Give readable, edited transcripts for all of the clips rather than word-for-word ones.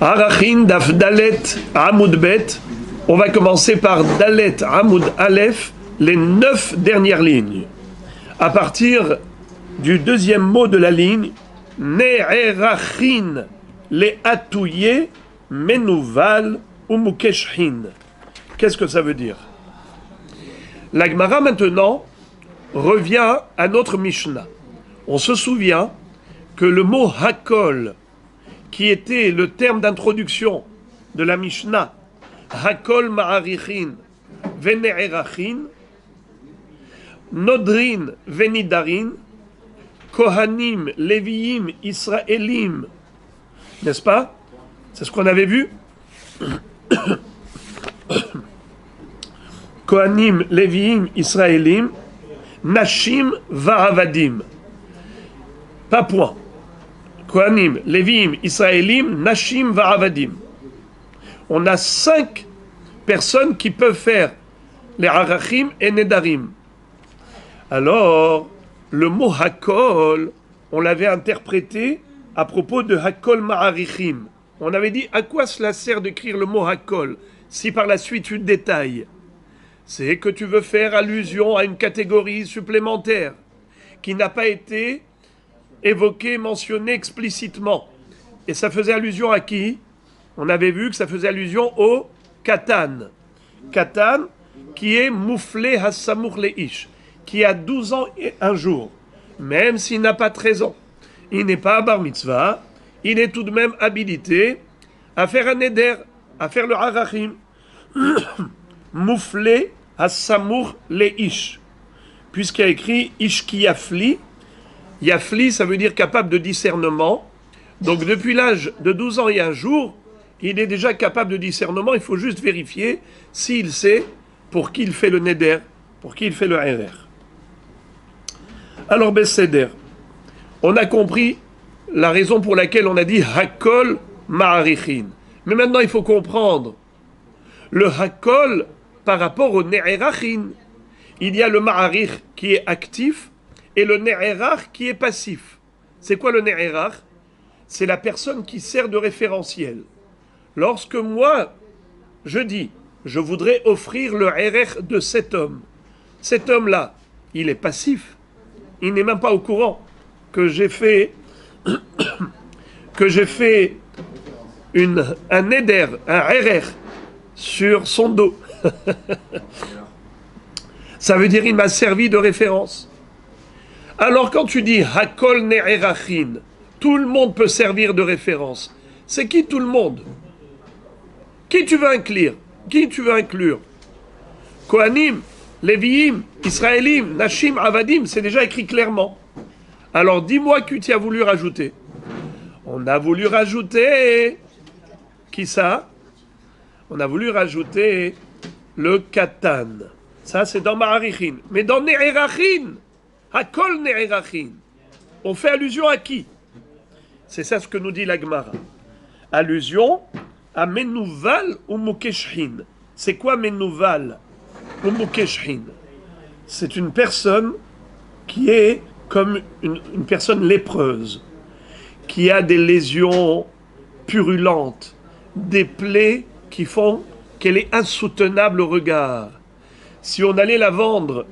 Arachin Daf Dalet Amoud Bet. On va commencer par Dalet Amoud Aleph, les 9 dernières lignes. À partir du deuxième mot de la ligne, Ne'erachin les atouye menouval ou mukeshin. Qu'est-ce que ça veut dire? La Gemara maintenant revient à notre Mishnah. On se souvient que le mot Hakol, qui était le terme d'introduction de la Mishnah, Hakol Ma'arichin Vene'erachin, Nodrin Venidarin, Kohanim, Léviim, Israélim, n'est-ce pas? C'est ce qu'on avait vu. Kohanim, Léviim, Israélim, Nashim, Va'avadim. Pas point. Kohanim, Léviim, Israélim, Nashim, Va'avadim. On a 5 personnes qui peuvent faire les Arachim et Nedarim. Alors, le mot Hakol, on l'avait interprété à propos de Hakol Ma'arichim. On avait dit à quoi cela sert d'écrire le mot Hakol si par la suite tu détailles. C'est que tu veux faire allusion à une catégorie supplémentaire qui n'a pas été évoquée, mentionnée explicitement. Et ça faisait allusion à qui? On avait vu que ça faisait allusion au Katan. Katan qui est Mouflé Hassamour Leish, qui a 12 ans et un jour. Même s'il n'a pas 13 ans, il n'est pas à bar mitzvah, il est tout de même habilité à faire un neder, à faire le harachim. Mouflé Hassamour Leish, puisqu'il y a écrit Ish ki yafli. Yafli, ça veut dire capable de discernement. Donc depuis l'âge de 12 ans et un jour, il est déjà capable de discernement. Il faut juste vérifier s'il sait pour qui il fait le neder, pour qui il fait le RR. Alors Besséder, on a compris la raison pour laquelle on a dit Hakol Ma'arichin. Mais maintenant il faut comprendre le Hakol par rapport au Ne'erachin. Il y a le Ma'arich qui est actif et le Ne'erach qui est passif. C'est quoi le Ne'erach? C'est la personne qui sert de référentiel. Lorsque moi, je dis, je voudrais offrir le RR de cet homme-là, il est passif. Il n'est même pas au courant que j'ai fait un éder, un RR sur son dos. Ça veut dire il m'a servi de référence. Alors quand tu dis Hakol Ne'erachin, tout le monde peut servir de référence. C'est qui tout le monde? Qui tu veux inclure? Qui tu veux inclure? Kohanim, Léviim, Israélim, Nashim, Avadim, c'est déjà écrit clairement. Alors dis-moi que tu as voulu rajouter. On a voulu rajouter... Qui ça? On a voulu rajouter le Katan. Ça c'est dans Ma'arichin. Mais dans Ne'erachin, Hakol Ne'erachin, on fait allusion à qui? C'est ça ce que nous dit la Gemara. Allusion à Menouval ou Mukeshin. C'est quoi Menouval ou Mukeshin? C'est une personne qui est comme une personne lépreuse, qui a des lésions purulentes, des plaies qui font qu'elle est insoutenable au regard. Si on allait la vendre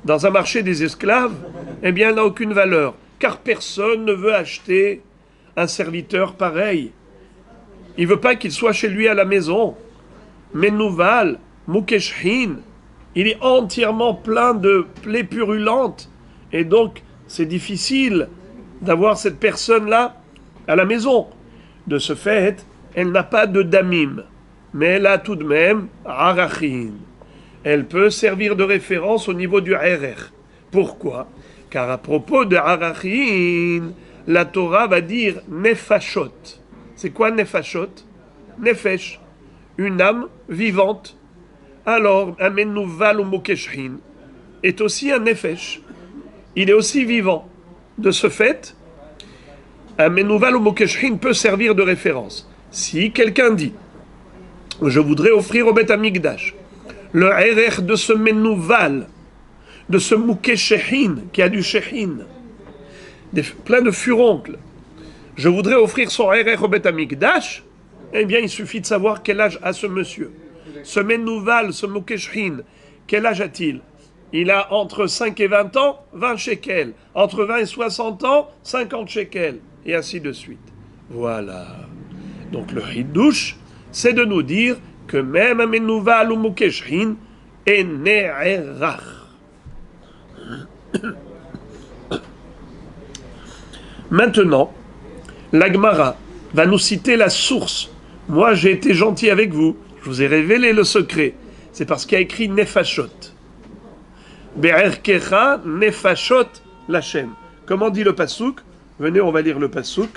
dans un marché des esclaves, eh bien elle n'a aucune valeur, car personne ne veut acheter un serviteur pareil. Il ne veut pas qu'il soit chez lui à la maison. Menouval, Mukeshin, il est entièrement plein de plaies purulentes. Et donc, c'est difficile d'avoir cette personne-là à la maison. De ce fait, elle n'a pas de damim. Mais elle a tout de même arachin. Elle peut servir de référence au niveau du RR. Pourquoi? Car à propos de arachin, la Torah va dire nefashot. C'est quoi nefashot? Nefesh, une âme vivante. Alors, un menouval ou mukeshin est aussi un nefesh. Il est aussi vivant. De ce fait, un menouval ou mukeshin peut servir de référence. Si quelqu'un dit, je voudrais offrir au Beth Amikdash le RR de ce menouval, de ce mukeshin qui a du shehin, plein de furoncles, je voudrais offrir son RR au Beth Amikdash, eh bien, il suffit de savoir quel âge a ce monsieur. Ce Menouval, ce Mokeshrin, quel âge a-t-il? Il a entre 5 et 20 ans, 20 shekels. Entre 20 et 60 ans, 50 shekels. Et ainsi de suite. Voilà. Donc le Hiddouche, c'est de nous dire que même un Menouval ou Mokeshrin est Ne'erach. Maintenant, la Gemara va nous citer la source. Moi, j'ai été gentil avec vous. Je vous ai révélé le secret. C'est parce qu'il y a écrit Nefashot. Be'erkecha Nefashot Lachem. Comment dit le Passouk? Venez, on va lire le Passouk.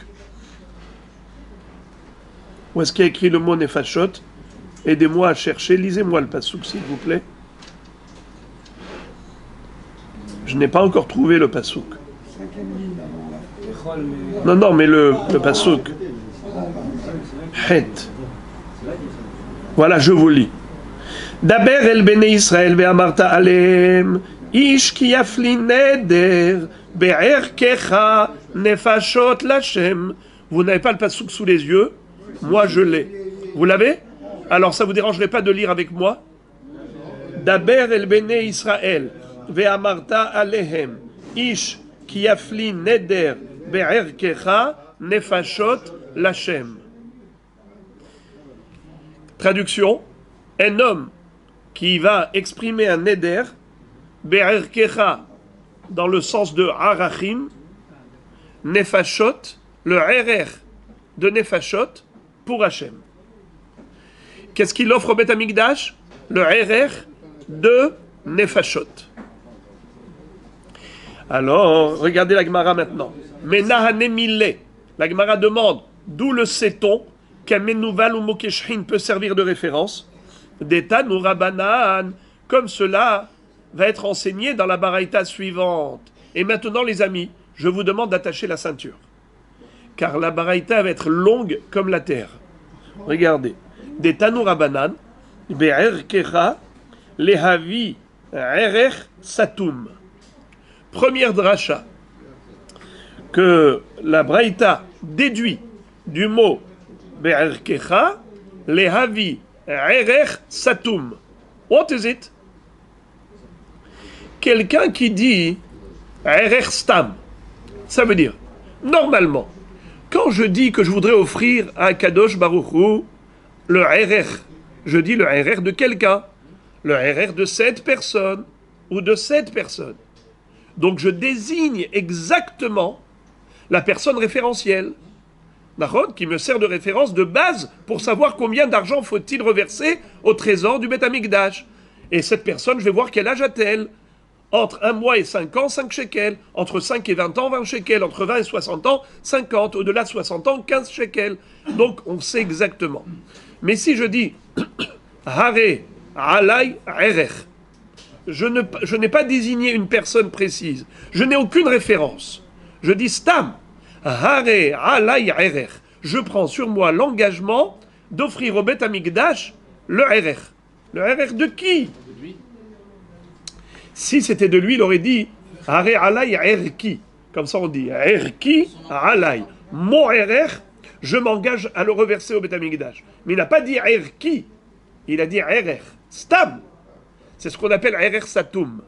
Où est-ce qu'il y a écrit le mot Nefashot? Aidez-moi à chercher. Lisez-moi le Passouk, s'il vous plaît. Je n'ai pas encore trouvé le Passouk. Non, mais le Passouk. Het. Voilà, je vous lis. Daber el bene Israël ve'amarta alem ish ki yafli neder be'erkecha nefashot lachem. Vous n'avez pas le Passouk sous les yeux? Moi, je l'ai. Vous l'avez? Alors, ça vous dérangerait pas de lire avec moi? Daber el bene Israël ve'amarta alehem ish ki yafli neder be'erkecha nefashot lachem. Traduction, un homme qui va exprimer un neder, be'erkecha, dans le sens de arachim, nefashot, le RR de nefashot pour Hachem. Qu'est-ce qu'il offre au Beth Amikdash? Le RR de nefashot. Alors, regardez la Gemara maintenant. Menahanemile, la Gemara demande, d'où le sait-on qu'un Menouval ou Mokeshrin peut servir de référence? D'Etan ou Rabbanan, comme cela va être enseigné dans la baraïta suivante. Et maintenant, les amis, je vous demande d'attacher la ceinture. Car la baraïta va être longue comme la terre. Regardez. D'Etan ou Rabbanan, Be'erkecha, Lehavi, Erech, Satum. Première dracha que la baraïta déduit du mot Be'erkecha, Lehavi, Erech Satum. What is it? Quelqu'un qui dit Erech Stam, ça veut dire, normalement, quand je dis que je voudrais offrir à Kadosh Baruch Hu le Erech, je dis le Erech de quelqu'un, le Erech de cette personne ou de cette personne. Donc je désigne exactement la personne référentielle, qui me sert de référence de base pour savoir combien d'argent faut-il reverser au trésor du Beth Amikdash. Et cette personne, je vais voir quel âge a-t-elle. Entre 1 mois et 5 ans, 5 shekels. Entre 5 et 20 ans, 20 shekels. Entre 20 et 60 ans, 50. Au-delà de 60 ans, 15 shekels. Donc, on sait exactement. Mais si je dis Hare, Alay, Erech, je n'ai pas désigné une personne précise. Je n'ai aucune référence. Je dis Stam. Hare alay erech. Je prends sur moi l'engagement d'offrir au Beth Amikdash le erech. Le erech de qui? Si c'était de lui, il aurait dit Hare alay erki. Comme ça on dit erki alay. Mon erech, je m'engage à le reverser au Beth Amikdash. Mais il n'a pas dit erki. Il a dit erech. Stam. C'est ce qu'on appelle erech satum.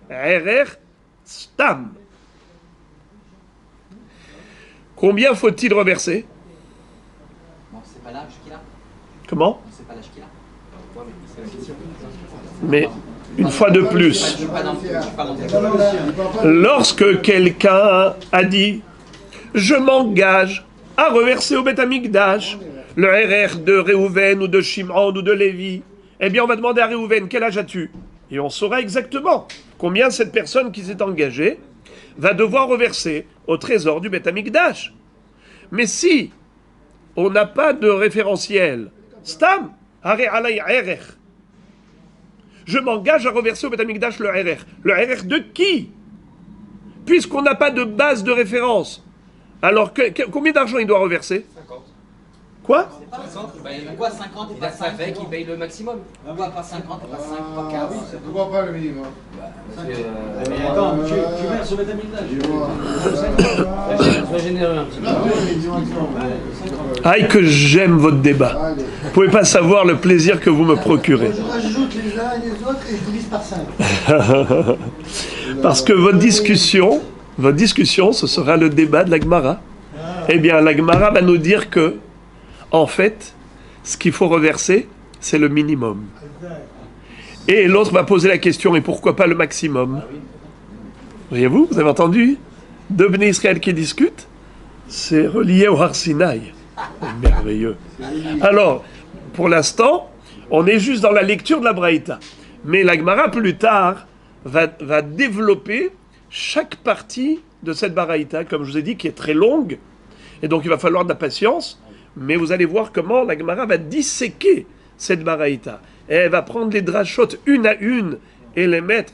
Erech stam. Combien faut-il reverser? Bon, c'est pas l'âge qu'il a. Comment? C'est pas l'âge qu'il a. Mais une fois de plus, lorsque quelqu'un a dit « Je m'engage à reverser au Beth Amikdash le RR de Réhouven ou de Shimon ou de Lévi », eh bien on va demander à Réhouven « Quel âge as-tu » Et on saura exactement combien cette personne qui s'est engagée va devoir reverser au trésor du Beth Amikdash. Mais si on n'a pas de référentiel, Stam, Hare Alay Erech, je m'engage à reverser au Beth Amikdash le RR. Le RR de qui? Puisqu'on n'a pas de base de référence. Alors, combien d'argent il doit reverser? 50. Quoi? 50, bah, il y a quoi 50 et Il pas a ça 5? fait qu'il paye le maximum. Pourquoi pas 50 et pas 5, pas Ah 15? oui, pourquoi pas le minimum? Parce que, Mais attends, tu verses au Betamikdash. sois généreux un petit peu. Ah oui, le minimum. Aïe que j'aime votre débat. Allez. Vous pouvez pas savoir le plaisir que vous me procurez. Je rajoute les uns et les autres et je divise par 5. Parce que votre discussion, ce sera le débat de la Gemara. Eh bien, la Gemara va nous dire que, en fait, ce qu'il faut reverser, c'est le minimum. Et l'autre va poser la question, et pourquoi pas le maximum? Voyez-vous, vous avez entendu? Deux Bnei Israël qui discutent, c'est relié au Har Sinaï. C'est merveilleux. Alors, pour l'instant, on est juste dans la lecture de la Braïta. Mais la Gemara, plus tard, va développer chaque partie de cette Braïta, comme je vous ai dit, qui est très longue. Et donc, il va falloir de la patience. Mais vous allez voir comment la Gemara va disséquer cette Braïta. Et elle va prendre les drachotes une à une et les mettre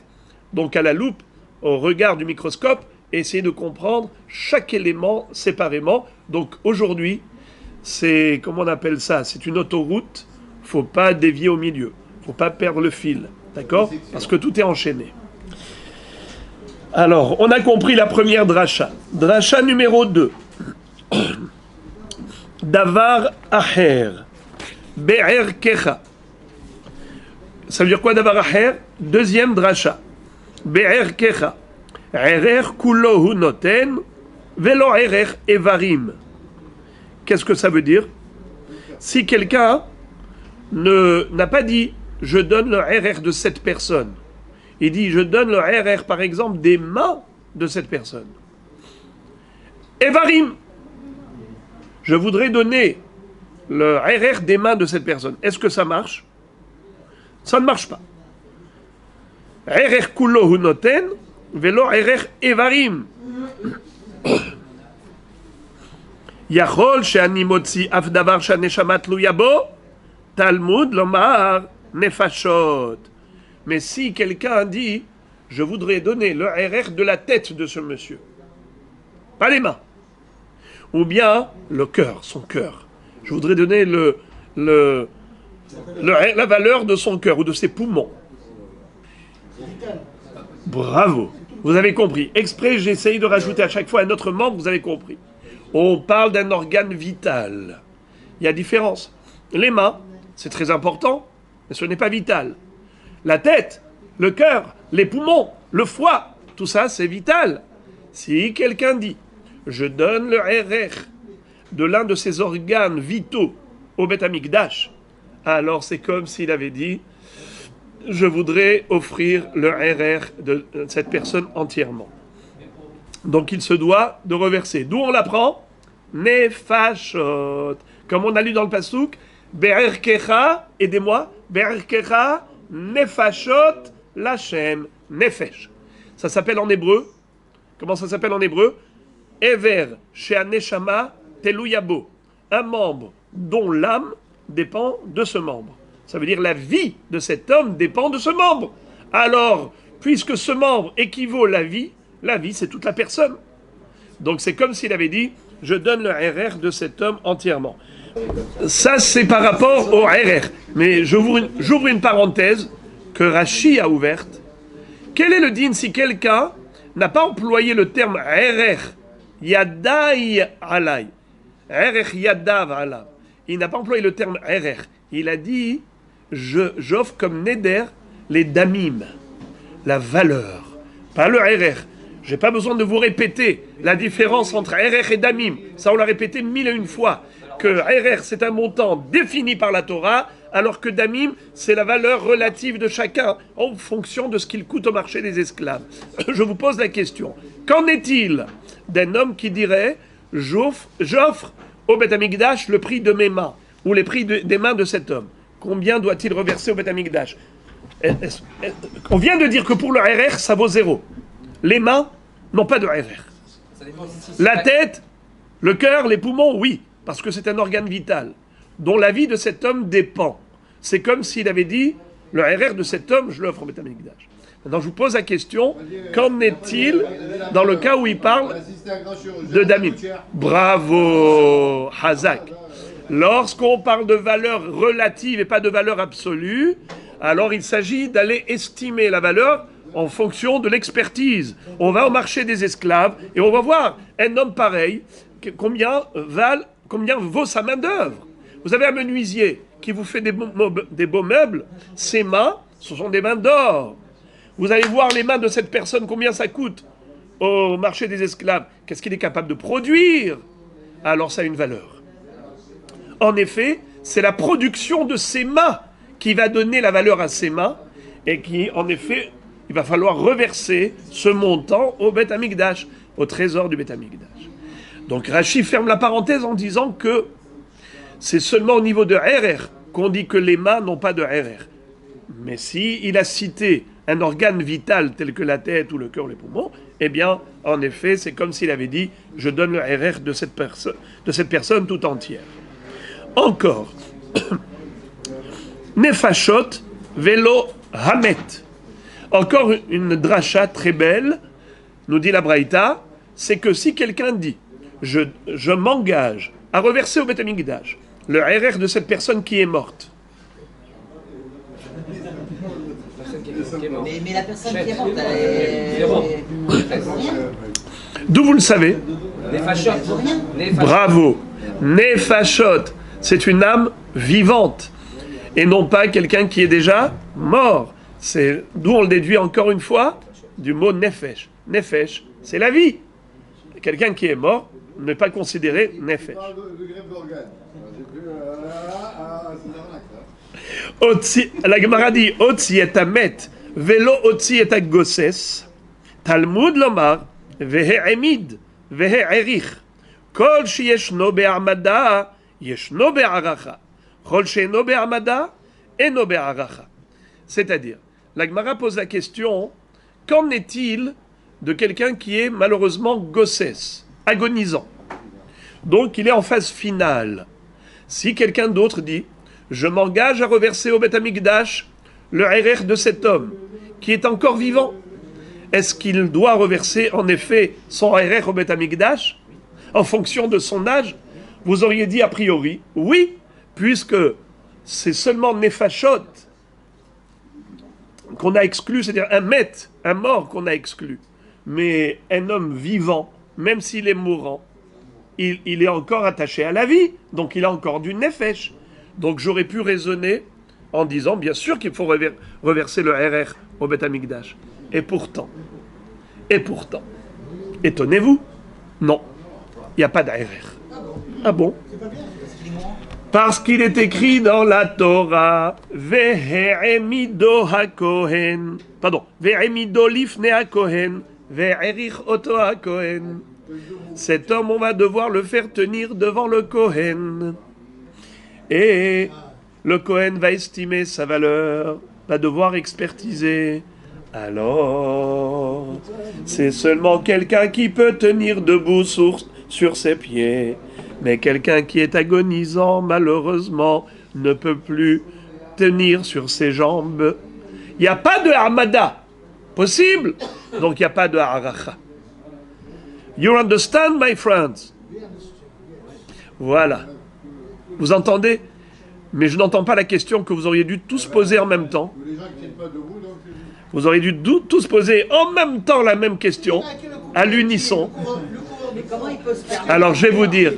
donc à la loupe, au regard du microscope, et essayer de comprendre chaque élément séparément. Donc, aujourd'hui, c'est, comment on appelle ça? C'est une autoroute. Faut pas dévier au milieu. Faut pas perdre le fil. D'accord? Parce que tout est enchaîné. Alors, on a compris la première dracha. Dracha numéro 2. Davar aher. Be'er kecha. Ça veut dire quoi, davar aher? Deuxième dracha. Be'er kecha. Erer kulo hu noten. Velo erer evarim. Qu'est-ce que ça veut dire? Si quelqu'un n'a pas dit « je donne le RR de cette personne », il dit « je donne le RR, par exemple, des mains de cette personne ». Evarim, je voudrais donner le RR des mains de cette personne. Est-ce que ça marche? Ça ne marche pas. RR kulo hu noten, velo RR evarim. Yachol she'ani motzi af davar she'aneshama tluya bo, Talmud lomar nefashot. Mais si quelqu'un dit, je voudrais donner le RR de la tête de ce monsieur, pas les mains, ou bien le cœur, son cœur. Je voudrais donner la valeur de son cœur ou de ses poumons. Bravo, vous avez compris. Exprès, j'essaye de rajouter à chaque fois un autre membre, vous avez compris. On parle d'un organe vital. Il y a différence. Les mains, c'est très important, mais ce n'est pas vital. La tête, le cœur, les poumons, le foie, tout ça, c'est vital. Si quelqu'un dit, je donne le RR de l'un de ces organes vitaux au Beth Amikdash, alors c'est comme s'il avait dit, je voudrais offrir le RR de cette personne entièrement. Donc il se doit de reverser. D'où on l'apprend? Nefashot. Comme on a lu dans le Passouk, Be'er kecha, aidez-moi, Be'er kecha, nefashot, lachem, nefesh. Ça s'appelle en hébreu, comment ça s'appelle en hébreu? Ever, she'aneshama, teluyabo. Un membre dont l'âme dépend de ce membre. Ça veut dire la vie de cet homme dépend de ce membre. Alors, puisque ce membre équivaut à la vie c'est toute la personne. Donc c'est comme s'il avait dit, je donne le RR de cet homme entièrement. Ça, c'est par rapport au RR. Mais j'ouvre une parenthèse que Rashi a ouverte. Quel est le din si quelqu'un n'a pas employé le terme RR, yadai alay, RR yadav alay. Il n'a pas employé le terme RR. Il a dit, j'offre comme neder les damim, la valeur, pas le RR. Je n'ai pas besoin de vous répéter la différence entre RR et damim. Ça, on l'a répété 1001 fois. Que RR, c'est un montant défini par la Torah, alors que damim, c'est la valeur relative de chacun en fonction de ce qu'il coûte au marché des esclaves. Je vous pose la question. Qu'en est-il d'un homme qui dirait « J'offre au Beth Amikdash le prix de mes mains, ou les prix des mains de cet homme ». Combien doit-il reverser au Beth Amikdash? On vient de dire que pour le RR, ça vaut 0. Les mains n'ont pas de RR. La tête, le cœur, les poumons, oui, parce que c'est un organe vital dont la vie de cet homme dépend. C'est comme s'il avait dit, le RR de cet homme, je l'offre au Beth Amikdash. Maintenant, je vous pose la question, qu'en est-il dans le cas où il parle de damim? Bravo, Hazak. Lorsqu'on parle de valeur relative et pas de valeur absolue, alors il s'agit d'aller estimer la valeur en fonction de l'expertise. On va au marché des esclaves et on va voir un homme pareil, combien vaut sa main d'œuvre. Vous avez un menuisier qui vous fait des beaux meubles, ses mains, ce sont des mains d'or. Vous allez voir les mains de cette personne, combien ça coûte au marché des esclaves. Qu'est-ce qu'il est capable de produire? Alors ça a une valeur. En effet, c'est la production de ses mains qui va donner la valeur à ses mains et qui, en effet, il va falloir reverser ce montant au Beth Amikdash, au trésor du Beth Amikdash. Donc Rashi ferme la parenthèse en disant que c'est seulement au niveau de RR qu'on dit que les mains n'ont pas de RR. Mais si il a cité un organe vital tel que la tête ou le cœur ou les poumons, eh bien, en effet, c'est comme s'il avait dit « je donne le RR de cette personne tout entière ». Encore, Nefashot velo hamet. Encore une dracha très belle, nous dit la Braïta, c'est que si quelqu'un dit je m'engage à reverser au Beth Amikdash le RR de cette personne qui est morte. Mais la personne qui est morte, elle est pour rien. D'où vous le savez? Nefashot. Bravo. Nefashot, c'est une âme vivante et non pas quelqu'un qui est déjà mort. C'est d'où on le déduit encore une fois du mot nefesh. Nefesh, c'est la vie. Quelqu'un qui est mort n'est pas considéré nefesh. De grève d'organes. La Gemara dit Otsi et amet velo otsi et agosses Talmud lomar vehe'emid vehe'erich kol sheyeshno be'amada yeshno be'aracha kol she'eno be'amada eno be'aracha. C'est-à-dire, la Gemara pose la question, qu'en est-il de quelqu'un qui est malheureusement gossès, agonisant? Donc il est en phase finale. Si quelqu'un d'autre dit je m'engage à reverser au Beth Amikdash le RR de cet homme qui est encore vivant, est-ce qu'il doit reverser en effet son RR au Beth Amikdash en fonction de son âge? Vous auriez dit a priori oui, puisque c'est seulement Nefashot qu'on a exclu, c'est-à-dire un mort qu'on a exclu. Mais un homme vivant, même s'il est mourant, il est encore attaché à la vie, donc il a encore du nefesh. Donc j'aurais pu raisonner en disant, bien sûr qu'il faut reverser le RR au Beth Amikdash. Et pourtant, étonnez-vous, non, il n'y a pas d'RR. Ah bon? Parce qu'il est écrit dans la Torah, Ve'emido hakohen, pardon, Ve'emido lifne hakohen, Ve'erich oto hakohen. Cet homme, on va devoir le faire tenir devant le Kohen. Et le Kohen va estimer sa valeur, va devoir expertiser. Alors, c'est seulement quelqu'un qui peut tenir debout sur ses pieds. Mais quelqu'un qui est agonisant, malheureusement, ne peut plus tenir sur ses jambes. Il n'y a pas de Hamada possible, donc il n'y a pas de Haracha. You understand, my friends? Voilà. Vous entendez? Mais je n'entends pas la question que vous auriez dû tous poser en même temps. Vous auriez dû tous poser en même temps la même question, à l'unisson. Alors je vais vous dire,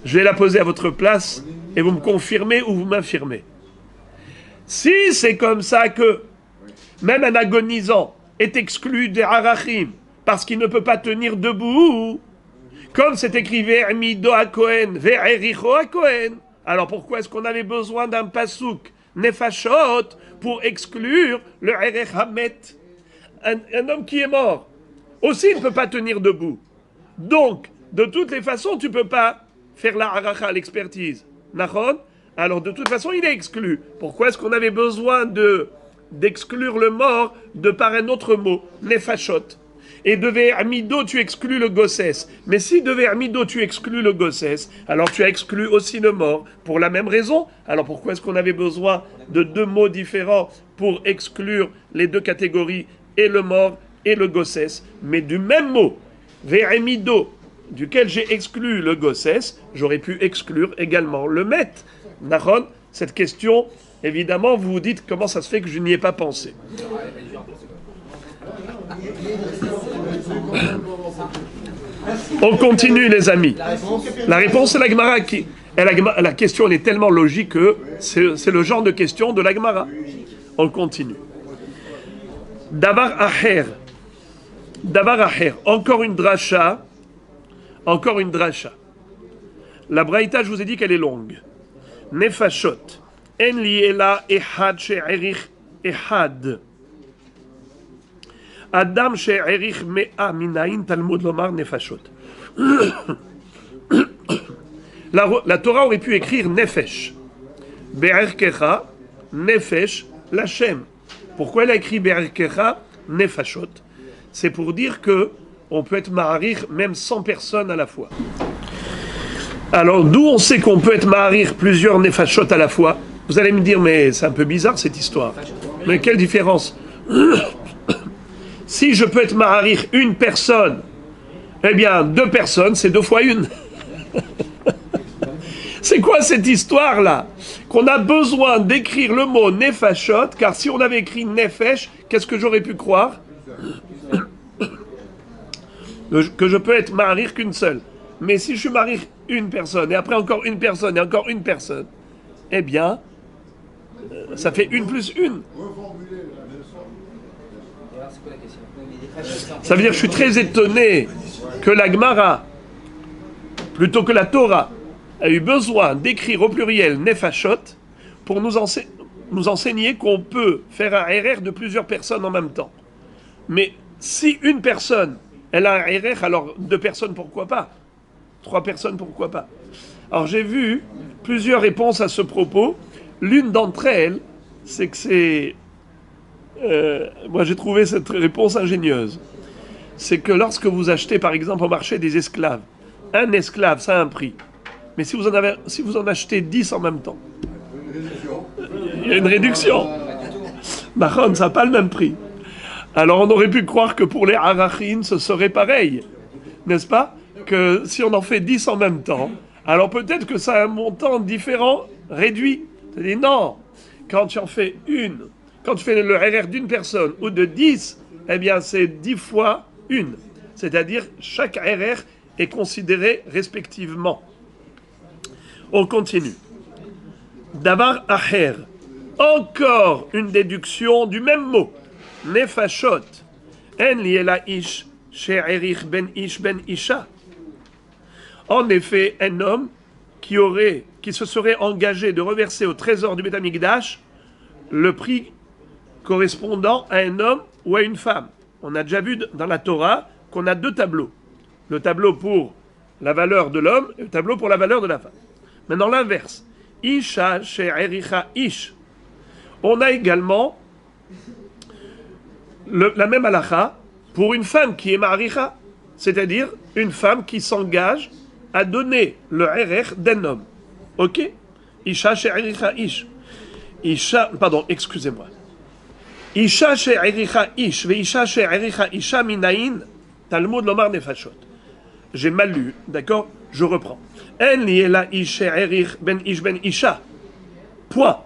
je vais la poser à votre place et vous me confirmez ou vous m'infirmez. Si c'est comme ça que même un agonisant est exclu des harachim parce qu'il ne peut pas tenir debout, comme c'est écrit Ve'emido hakohen, Ve'ericho hakohen, alors pourquoi est-ce qu'on avait besoin d'un pasouk nefashot pour exclure le erech hamet? Un homme qui est mort aussi ne peut pas tenir debout. Donc, de toutes les façons, tu ne peux pas faire la haracha, l'expertise. Nachon? Alors, de toute façon, il est exclu. Pourquoi est-ce qu'on avait besoin d'exclure le mort de par un autre mot, nefashot? Et de Ve'amido, tu exclus le gossès. Mais si de Ve'amido, tu exclus le gossès, alors tu as exclu aussi le mort. Pour la même raison, alors pourquoi est-ce qu'on avait besoin de deux mots différents pour exclure les deux catégories, et le mort et le gossès, mais du même mot? Ve'amido, duquel j'ai exclu le gossès, j'aurais pu exclure également le met. Nahon, cette question, évidemment, vous vous dites comment ça se fait que je n'y ai pas pensé. On continue, les amis. La réponse, c'est la Gemara qui. Et la question, elle est tellement logique que c'est le genre de question de la Gemara. On continue. Davar Aher. Davar Aher. Encore une dracha. Encore une dracha. La braïta, je vous ai dit qu'elle est longue. Nefashot. En li ela ehad she'erich ehad. Adam she'erich me'a minayin Talmud lomar nefashot. La Torah aurait pu écrire Nefesh. Be'erkecha, Nefesh, Lachem. Pourquoi elle a écrit Be'erkecha, Nefashot? C'est pour dire que on peut être maharir même 100 personnes à la fois. Alors, d'où on sait qu'on peut être maharir plusieurs Nefashot à la fois? Vous allez me dire, mais c'est un peu bizarre cette histoire. Mais quelle différence? Si je peux être maharir une personne, eh bien, 2 personnes, c'est 2 fois 1. C'est quoi cette histoire-là? Qu'on a besoin d'écrire le mot nefashot, car si on avait écrit nefesh, qu'est-ce que j'aurais pu croire? Que je peux être marir qu'une seule. Mais si je suis marir une personne, et après encore une personne, et encore une personne, eh bien, ça fait 1 plus 1. Ça veut dire que je suis très étonné que la Gemara, plutôt que la Torah, a eu besoin d'écrire au pluriel nefashot pour nous enseigner qu'on peut faire un RR de plusieurs personnes en même temps. Mais si une personne, elle a un RR, alors 2 personnes, pourquoi pas? 3 personnes, pourquoi pas? Alors j'ai vu plusieurs réponses à ce propos. L'une d'entre elles, c'est que c'est... moi j'ai trouvé cette réponse ingénieuse. C'est que lorsque vous achetez par exemple au marché des esclaves, un esclave, ça a un prix. Mais si vous en achetez 10 en même temps, il y a une réduction. Mahon, ça n'a pas le même prix. Alors on aurait pu croire que pour les arachim, ce serait pareil. N'est-ce pas? Que si on en fait 10 en même temps, alors peut-être que ça a un montant différent, réduit. C'est-à-dire non, quand tu en fais une, quand tu fais le RR d'une personne ou de 10, eh bien c'est 10 fois 1. C'est-à-dire chaque RR est considéré respectivement. On continue. Davar aher. Encore une déduction du même mot. Nefashot. En li ela ish she'erich ben ish ben isha. En effet, un homme qui se serait engagé de reverser au trésor du Beth Amikdash le prix correspondant à un homme ou à une femme. On a déjà vu dans la Torah qu'on a 2 tableaux. Le tableau pour la valeur de l'homme et le tableau pour la valeur de la femme. Maintenant l'inverse. Isha she'ericha ish. On a également la même halakha pour une femme qui est maricha, c'est-à-dire une femme qui s'engage à donner le RR d'un homme. Ok? Isha she'ericha ish. Isha, pardon, excusez-moi. Isha she'ericha ish, ve isha she'ericha isha minayin, Talmud lomar nefashot. J'ai mal lu, d'accord? Je reprends. En li ela ish she'erich ben isha. Point.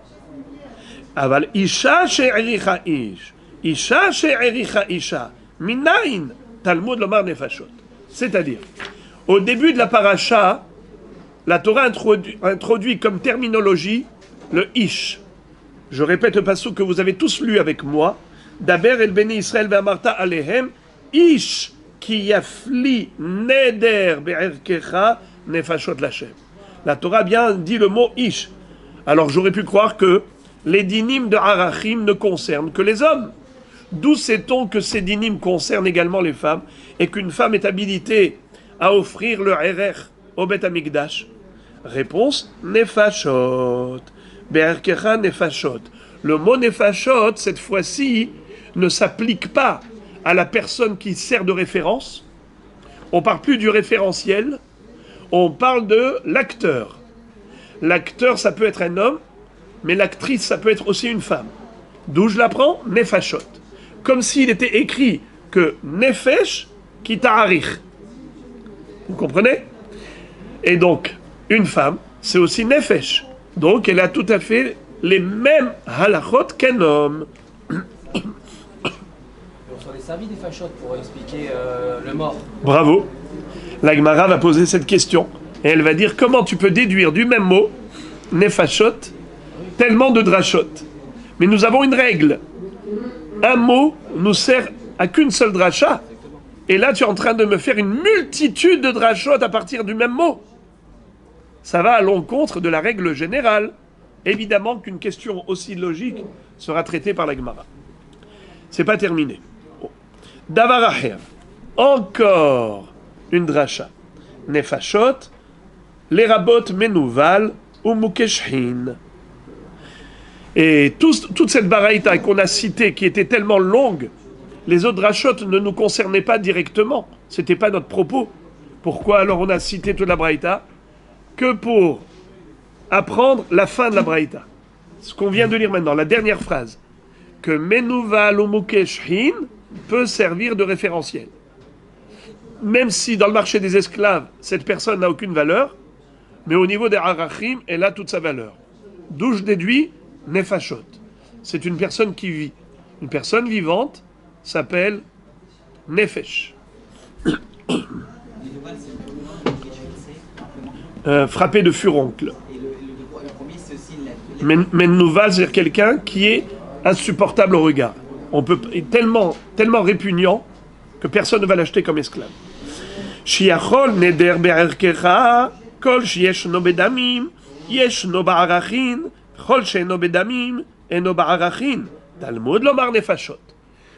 Aval isha she'ericha ish. Isha she'ericha isha. Minayin, Talmud lomar nefashot. C'est-à-dire, au début de la paracha, la Torah introduit comme terminologie le ish. Je répète le passage que vous avez tous lu avec moi. Daber el beni Israël ve'amarta alehem ish ki yafli neder be'erkecha nefashot lachem. La Torah bien dit le mot ish. Alors j'aurais pu croire que les dinim de Arachim ne concernent que les hommes. D'où sait-on que ces dinim concernent également les femmes et qu'une femme est habilitée à offrir le RR au Beth Amikdash? Réponse, nefashot. Be'erkecha nefashot. Le mot nefashot, cette fois-ci, ne s'applique pas à la personne qui sert de référence. On ne parle plus du référentiel, on parle de l'acteur. L'acteur, ça peut être un homme, mais l'actrice, ça peut être aussi une femme. D'où je l'apprends? Nefashot. Comme s'il était écrit que nefesh ki ta'arich. Vous comprenez? Et donc, une femme, c'est aussi nefesh. Donc, elle a tout à fait les mêmes halachot qu'un homme. On s'en est servi des fachottes pour expliquer le mort. Bravo. La Gemara va poser cette question. Et elle va dire comment tu peux déduire du même mot, nefashot, tellement de drachot. Mais nous avons une règle. Un mot nous sert à qu'une seule dracha. Et là, tu es en train de me faire une multitude de drachot à partir du même mot. Ça va à l'encontre de la règle générale. Évidemment qu'une question aussi logique sera traitée par la Gemara. C'est pas terminé. Davar acher. Encore une dracha. Nefashot, lerabot menouval ou mukeshhin. Et toute cette baraïta qu'on a citée, qui était tellement longue, les autres drachot ne nous concernaient pas directement. C'était pas notre propos. Pourquoi alors on a cité toute la baraïta? Que pour apprendre la fin de la baraïta. Ce qu'on vient de lire maintenant, la dernière phrase. Que menouval ou mukeshhin peut servir de référentiel. Même si dans le marché des esclaves, cette personne n'a aucune valeur, mais au niveau des arachim, elle a toute sa valeur. D'où je déduis nefashot. C'est une personne qui vit. Une personne vivante s'appelle nefesh. Frappé de furoncle. Menouval, c'est quelqu'un qui est insupportable au regard. On peut tellement répugnant que personne ne va l'acheter comme esclave. Shiachol neder be'erkecha kol sheyeshno bedamim yeshno ba'arachin chol she'eno bedamim eno ba'arachin Talmud lomar nefashot.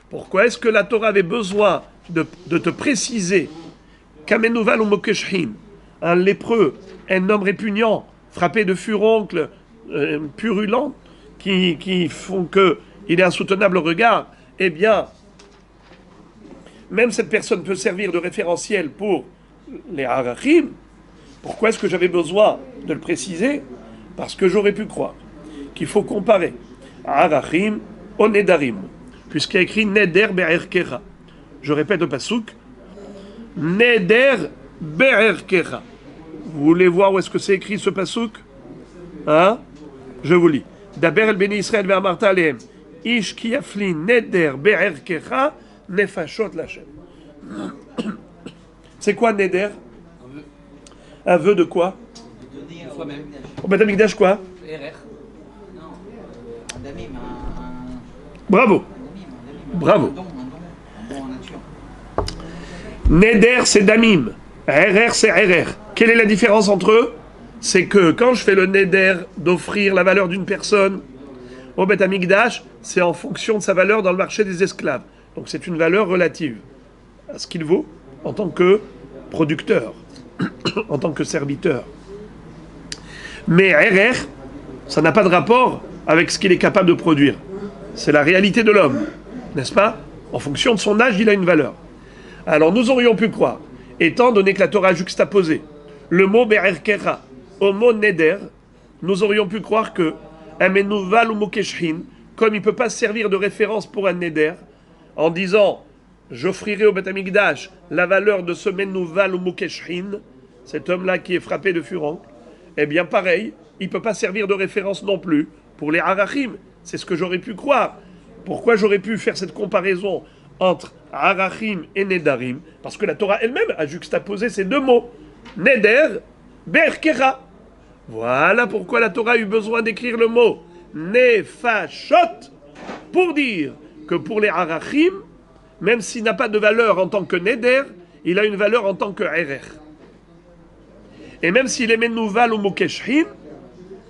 Pourquoi est-ce que la Torah avait besoin de te préciser qu'un menouval ou mokeshhin, un lépreux, un homme répugnant, frappé de furoncle, purulent, qui font qu'il est insoutenable au regard, eh bien, même cette personne peut servir de référentiel pour les harachim. Pourquoi est-ce que j'avais besoin de le préciser? Parce que j'aurais pu croire qu'il faut comparer harachim au nedarim, puisqu'il y a écrit neder be'erkecha. Je répète le pasuk, neder be'erkecha. Vous voulez voir où est-ce que c'est écrit ce pasuk? Hein? Je vous lis. Daber el beni Israël ve'amarta alehem. Ish ki yafli neder be'erkecha nefashot lachem. C'est quoi neder? Un vœu de quoi? Soi-même. Au Beth Amikdash quoi? RR. Bravo. Bravo. Neder c'est damim. RR c'est RR. Quelle est la différence entre eux? C'est que quand je fais le neder d'offrir la valeur d'une personne au Beth Amikdash, c'est en fonction de sa valeur dans le marché des esclaves. Donc c'est une valeur relative à ce qu'il vaut en tant que producteur, en tant que serviteur. Mais RR, ça n'a pas de rapport avec ce qu'il est capable de produire. C'est la réalité de l'homme, n'est-ce pas? En fonction de son âge, il a une valeur. Alors nous aurions pu croire, étant donné que la Torah a juxtaposé le mot Be'erkera au mot Neder, nous aurions pu croire que un menouval ou mokeshhin, comme il ne peut pas servir de référence pour un Neder, en disant j'offrirai au Beth Amikdash la valeur de ce menouval ou mokeshhin, cet homme-là qui est frappé de furoncle, eh bien pareil, il ne peut pas servir de référence non plus pour les harachim. C'est ce que j'aurais pu croire. Pourquoi j'aurais pu faire cette comparaison entre harachim et nedarim? Parce que la Torah elle-même a juxtaposé ces deux mots. Neder, be'erkera. Voilà pourquoi la Torah a eu besoin d'écrire le mot nefashot pour dire que pour les harachim, même s'il n'a pas de valeur en tant que neder, il a une valeur en tant que RR. Et même s'il est menouval ou mokeshhin,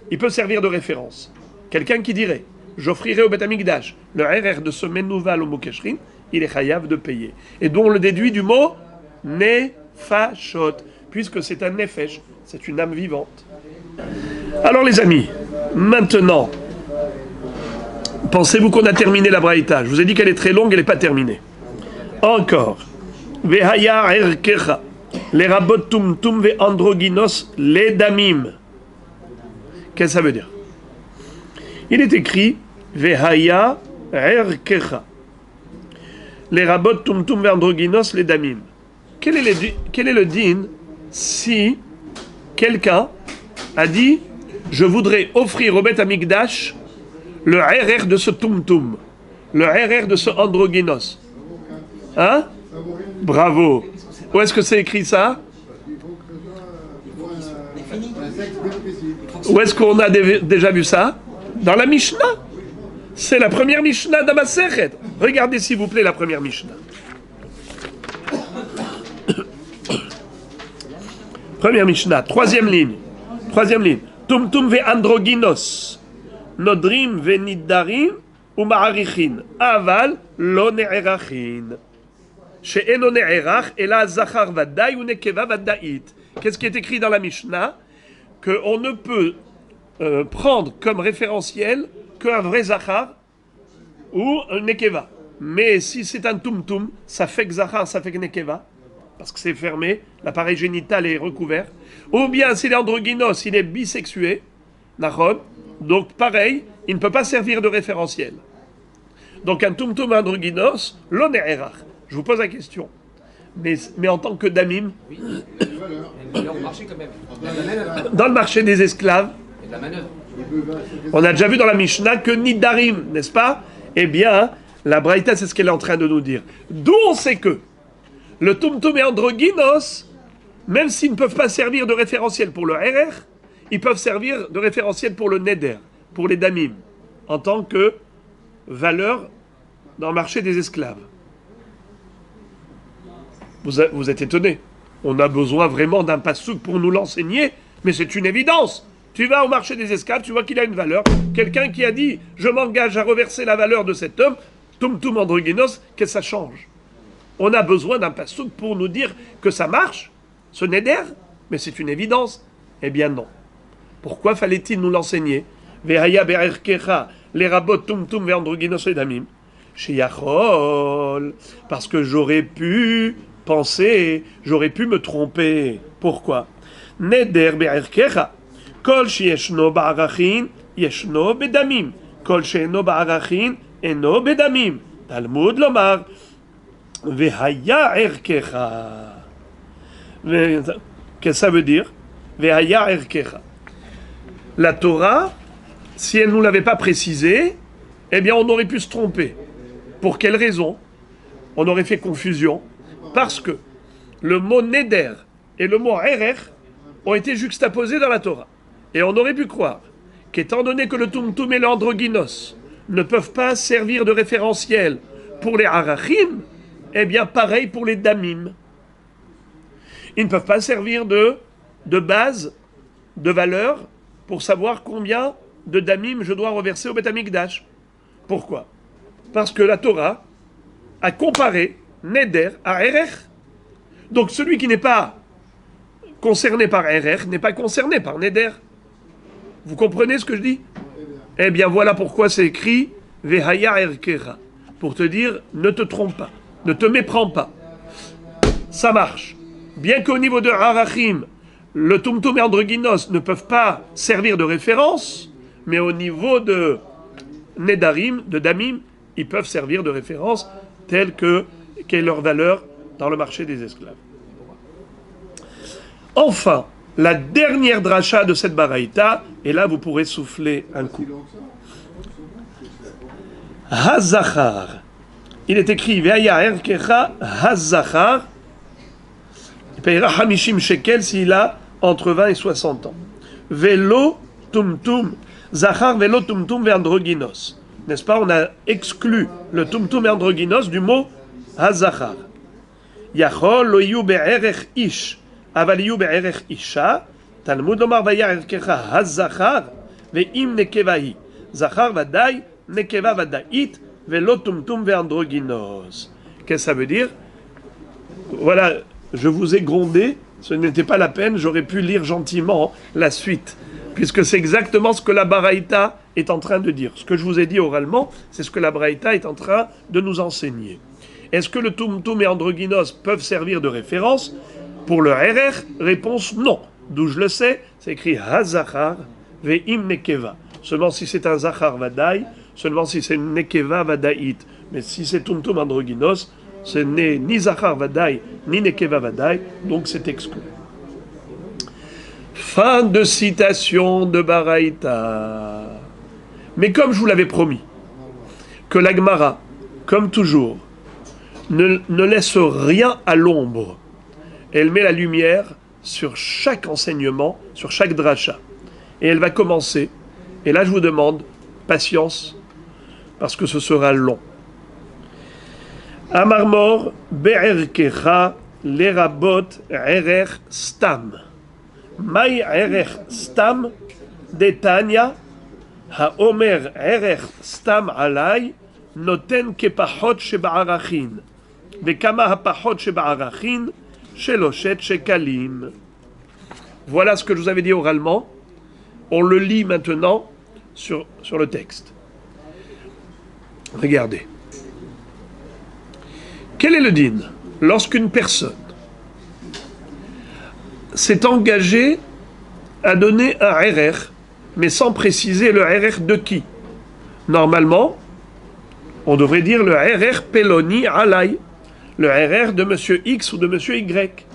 il peut servir de référence. Quelqu'un qui dirait j'offrirai au Beth Amikdash le RR de ce menouval ou mokeshhin, il est chayav de payer. Et dont on le déduit du mot nefashot, puisque c'est un nefesh, c'est une âme vivante. Alors les amis, maintenant, pensez-vous qu'on a terminé la braïta? Je vous ai dit qu'elle est très longue, elle n'est pas terminée. Encore. Vehaya erkecha, les rabot tum ve androgynos les damim. Qu'est-ce que ça veut dire? Il est écrit Vehaya erkecha, les rabot tum ve androgynos les damim. Quel est le din si quelqu'un a dit je voudrais offrir au Beth Amikdash le RR de ce Tumtum, le RR de ce androgynos. Hein? Bravo. Où est-ce que c'est écrit ça? Où est-ce qu'on a déjà vu ça? Dans la Mishnah. C'est la première Mishnah d'Amasechet. Regardez s'il vous plaît la première Mishnah. Première Mishnah, troisième ligne. Tumtum ve androgynos, nodrim ve niddarim ou ma'arichin, aval lo ne'erachin. She'eno ne'erach, ela zachar vadai ou nekeva vadait. Qu'est-ce qui est écrit dans la Mishnah? Qu'on ne peut prendre comme référentiel qu'un vrai zachar ou un nekeva. Mais si c'est un tumtum, ça fait que zachar, ça fait que nekeva, parce que c'est fermé, l'appareil génital est recouvert. Ou bien s'il est androgynos, il est bisexué, donc pareil, il ne peut pas servir de référentiel. Donc un tumtum androgynos, l'onerach. Je vous pose la question. Mais en tant que damim, Oui, il y a une valeur au marché quand même. Il y a de la manœuvre. dans le marché des esclaves, Il y a de la manœuvre. on a déjà vu dans la Mishnah que Nidarim, n'est-ce pas? Eh bien, la Braïta, c'est ce qu'elle est en train de nous dire. D'où on sait que le Tumtum et androgynos, même s'ils ne peuvent pas servir de référentiel pour le RR, ils peuvent servir de référentiel pour le Neder, pour les Damim, en tant que valeur dans le marché des esclaves. Vous êtes étonnés. On a besoin vraiment d'un passouk pour nous l'enseigner, mais c'est une évidence. Tu vas au marché des esclaves, tu vois qu'il a une valeur. Quelqu'un qui a dit « Je m'engage à reverser la valeur de cet homme », Tumtum androgynos, que ça change. On a besoin d'un passouk pour nous dire que ça marche, ce neder, mais c'est une évidence. Eh bien non. Pourquoi fallait-il nous l'enseigner? Ve'haya be'erkecha, les rabots tumtum ve'androgynos edamim. Sheyachol, parce que j'aurais pu penser, j'aurais pu me tromper. Pourquoi? Neder be'erkecha, kol sheyeshno ba'arachin, yeshno bedamim, kol she'eno ba'arachin, eno bedamim. Talmud lomar. Vehaya erkecha. Qu'est-ce que ça veut dire? Vehaya erkecha. La Torah, si elle ne nous l'avait pas précisé, eh bien on aurait pu se tromper. Pour quelle raison? On aurait fait confusion. Parce que le mot neder et le mot erer ont été juxtaposés dans la Torah. Et on aurait pu croire qu'étant donné que le tumtum et l'androgynos ne peuvent pas servir de référentiel pour les arachim, eh bien, pareil pour les damim. Ils ne peuvent pas servir de base, de valeur, pour savoir combien de damim je dois reverser au Beth Amikdash. Pourquoi? Parce que la Torah a comparé Neder à Erech. Donc celui qui n'est pas concerné par Erech n'est pas concerné par Neder. Vous comprenez ce que je dis? Eh bien, voilà pourquoi c'est écrit Vehaya Erkecha. Pour te dire, ne te trompe pas. Ne te méprends pas. Ça marche. Bien qu'au niveau de Harachim, le Tumtum et androgynos ne peuvent pas servir de référence, mais au niveau de Nedarim, de Damim, ils peuvent servir de référence telle qu'est leur valeur dans le marché des esclaves. Enfin, la dernière dracha de cette baraïta, et là vous pourrez souffler un coup. Hazachar. Il est écrit Ve'aya erkecha hazachar. Il payera hamishim shekel s'il a entre 20 et 60 ans. Velo tumtum. Zachar velo tumtum ve'androgynos. N'est-ce pas? On a exclu le tumtum et androgynos du mot hazachar. Yachol lo yu be'erech ish. Aval yu be'erech isha. Talmud lomar ve'aya erkecha hazachar ve'im nekevahi. Zachar vadai nekeva vadait. Velo tumtum ve'androgynos. Qu'est-ce que ça veut dire? Voilà, je vous ai grondé, ce n'était pas la peine, j'aurais pu lire gentiment la suite, puisque c'est exactement ce que la Baraïta est en train de dire. Ce que je vous ai dit oralement, c'est ce que la Baraïta est en train de nous enseigner. Est-ce que le tumtum et androgynos peuvent servir de référence pour le RR? Réponse non. D'où je le sais, c'est écrit Hazachar ve'im nekeva. Seulement si c'est un Zachar vadai, seulement si c'est nekeva vadait. Mais si c'est tumtum androgynos, ce n'est ni Zachar vadai, ni nekeva vadai, donc c'est exclu. Fin de citation de Baraïta. Mais comme je vous l'avais promis, que la Gemara, comme toujours, ne laisse rien à l'ombre. Elle met la lumière sur chaque enseignement, sur chaque dracha. Et elle va commencer. Et là, je vous demande patience, parce que ce sera long. Amar mor be'erkecha lerabot erer stam. Mai erer stam detanya haomer erer stam alay noten kepachot sheba'arachin vekama hapachot sheba'arachin sheloshet shekalim. Voilà ce que je vous avais dit oralement. On le lit maintenant sur le texte. Regardez. Quel est le din lorsqu'une personne s'est engagée à donner un RR, mais sans préciser le RR de qui? Normalement, on devrait dire le RR Peloni Alay, le RR de monsieur X ou de monsieur Y,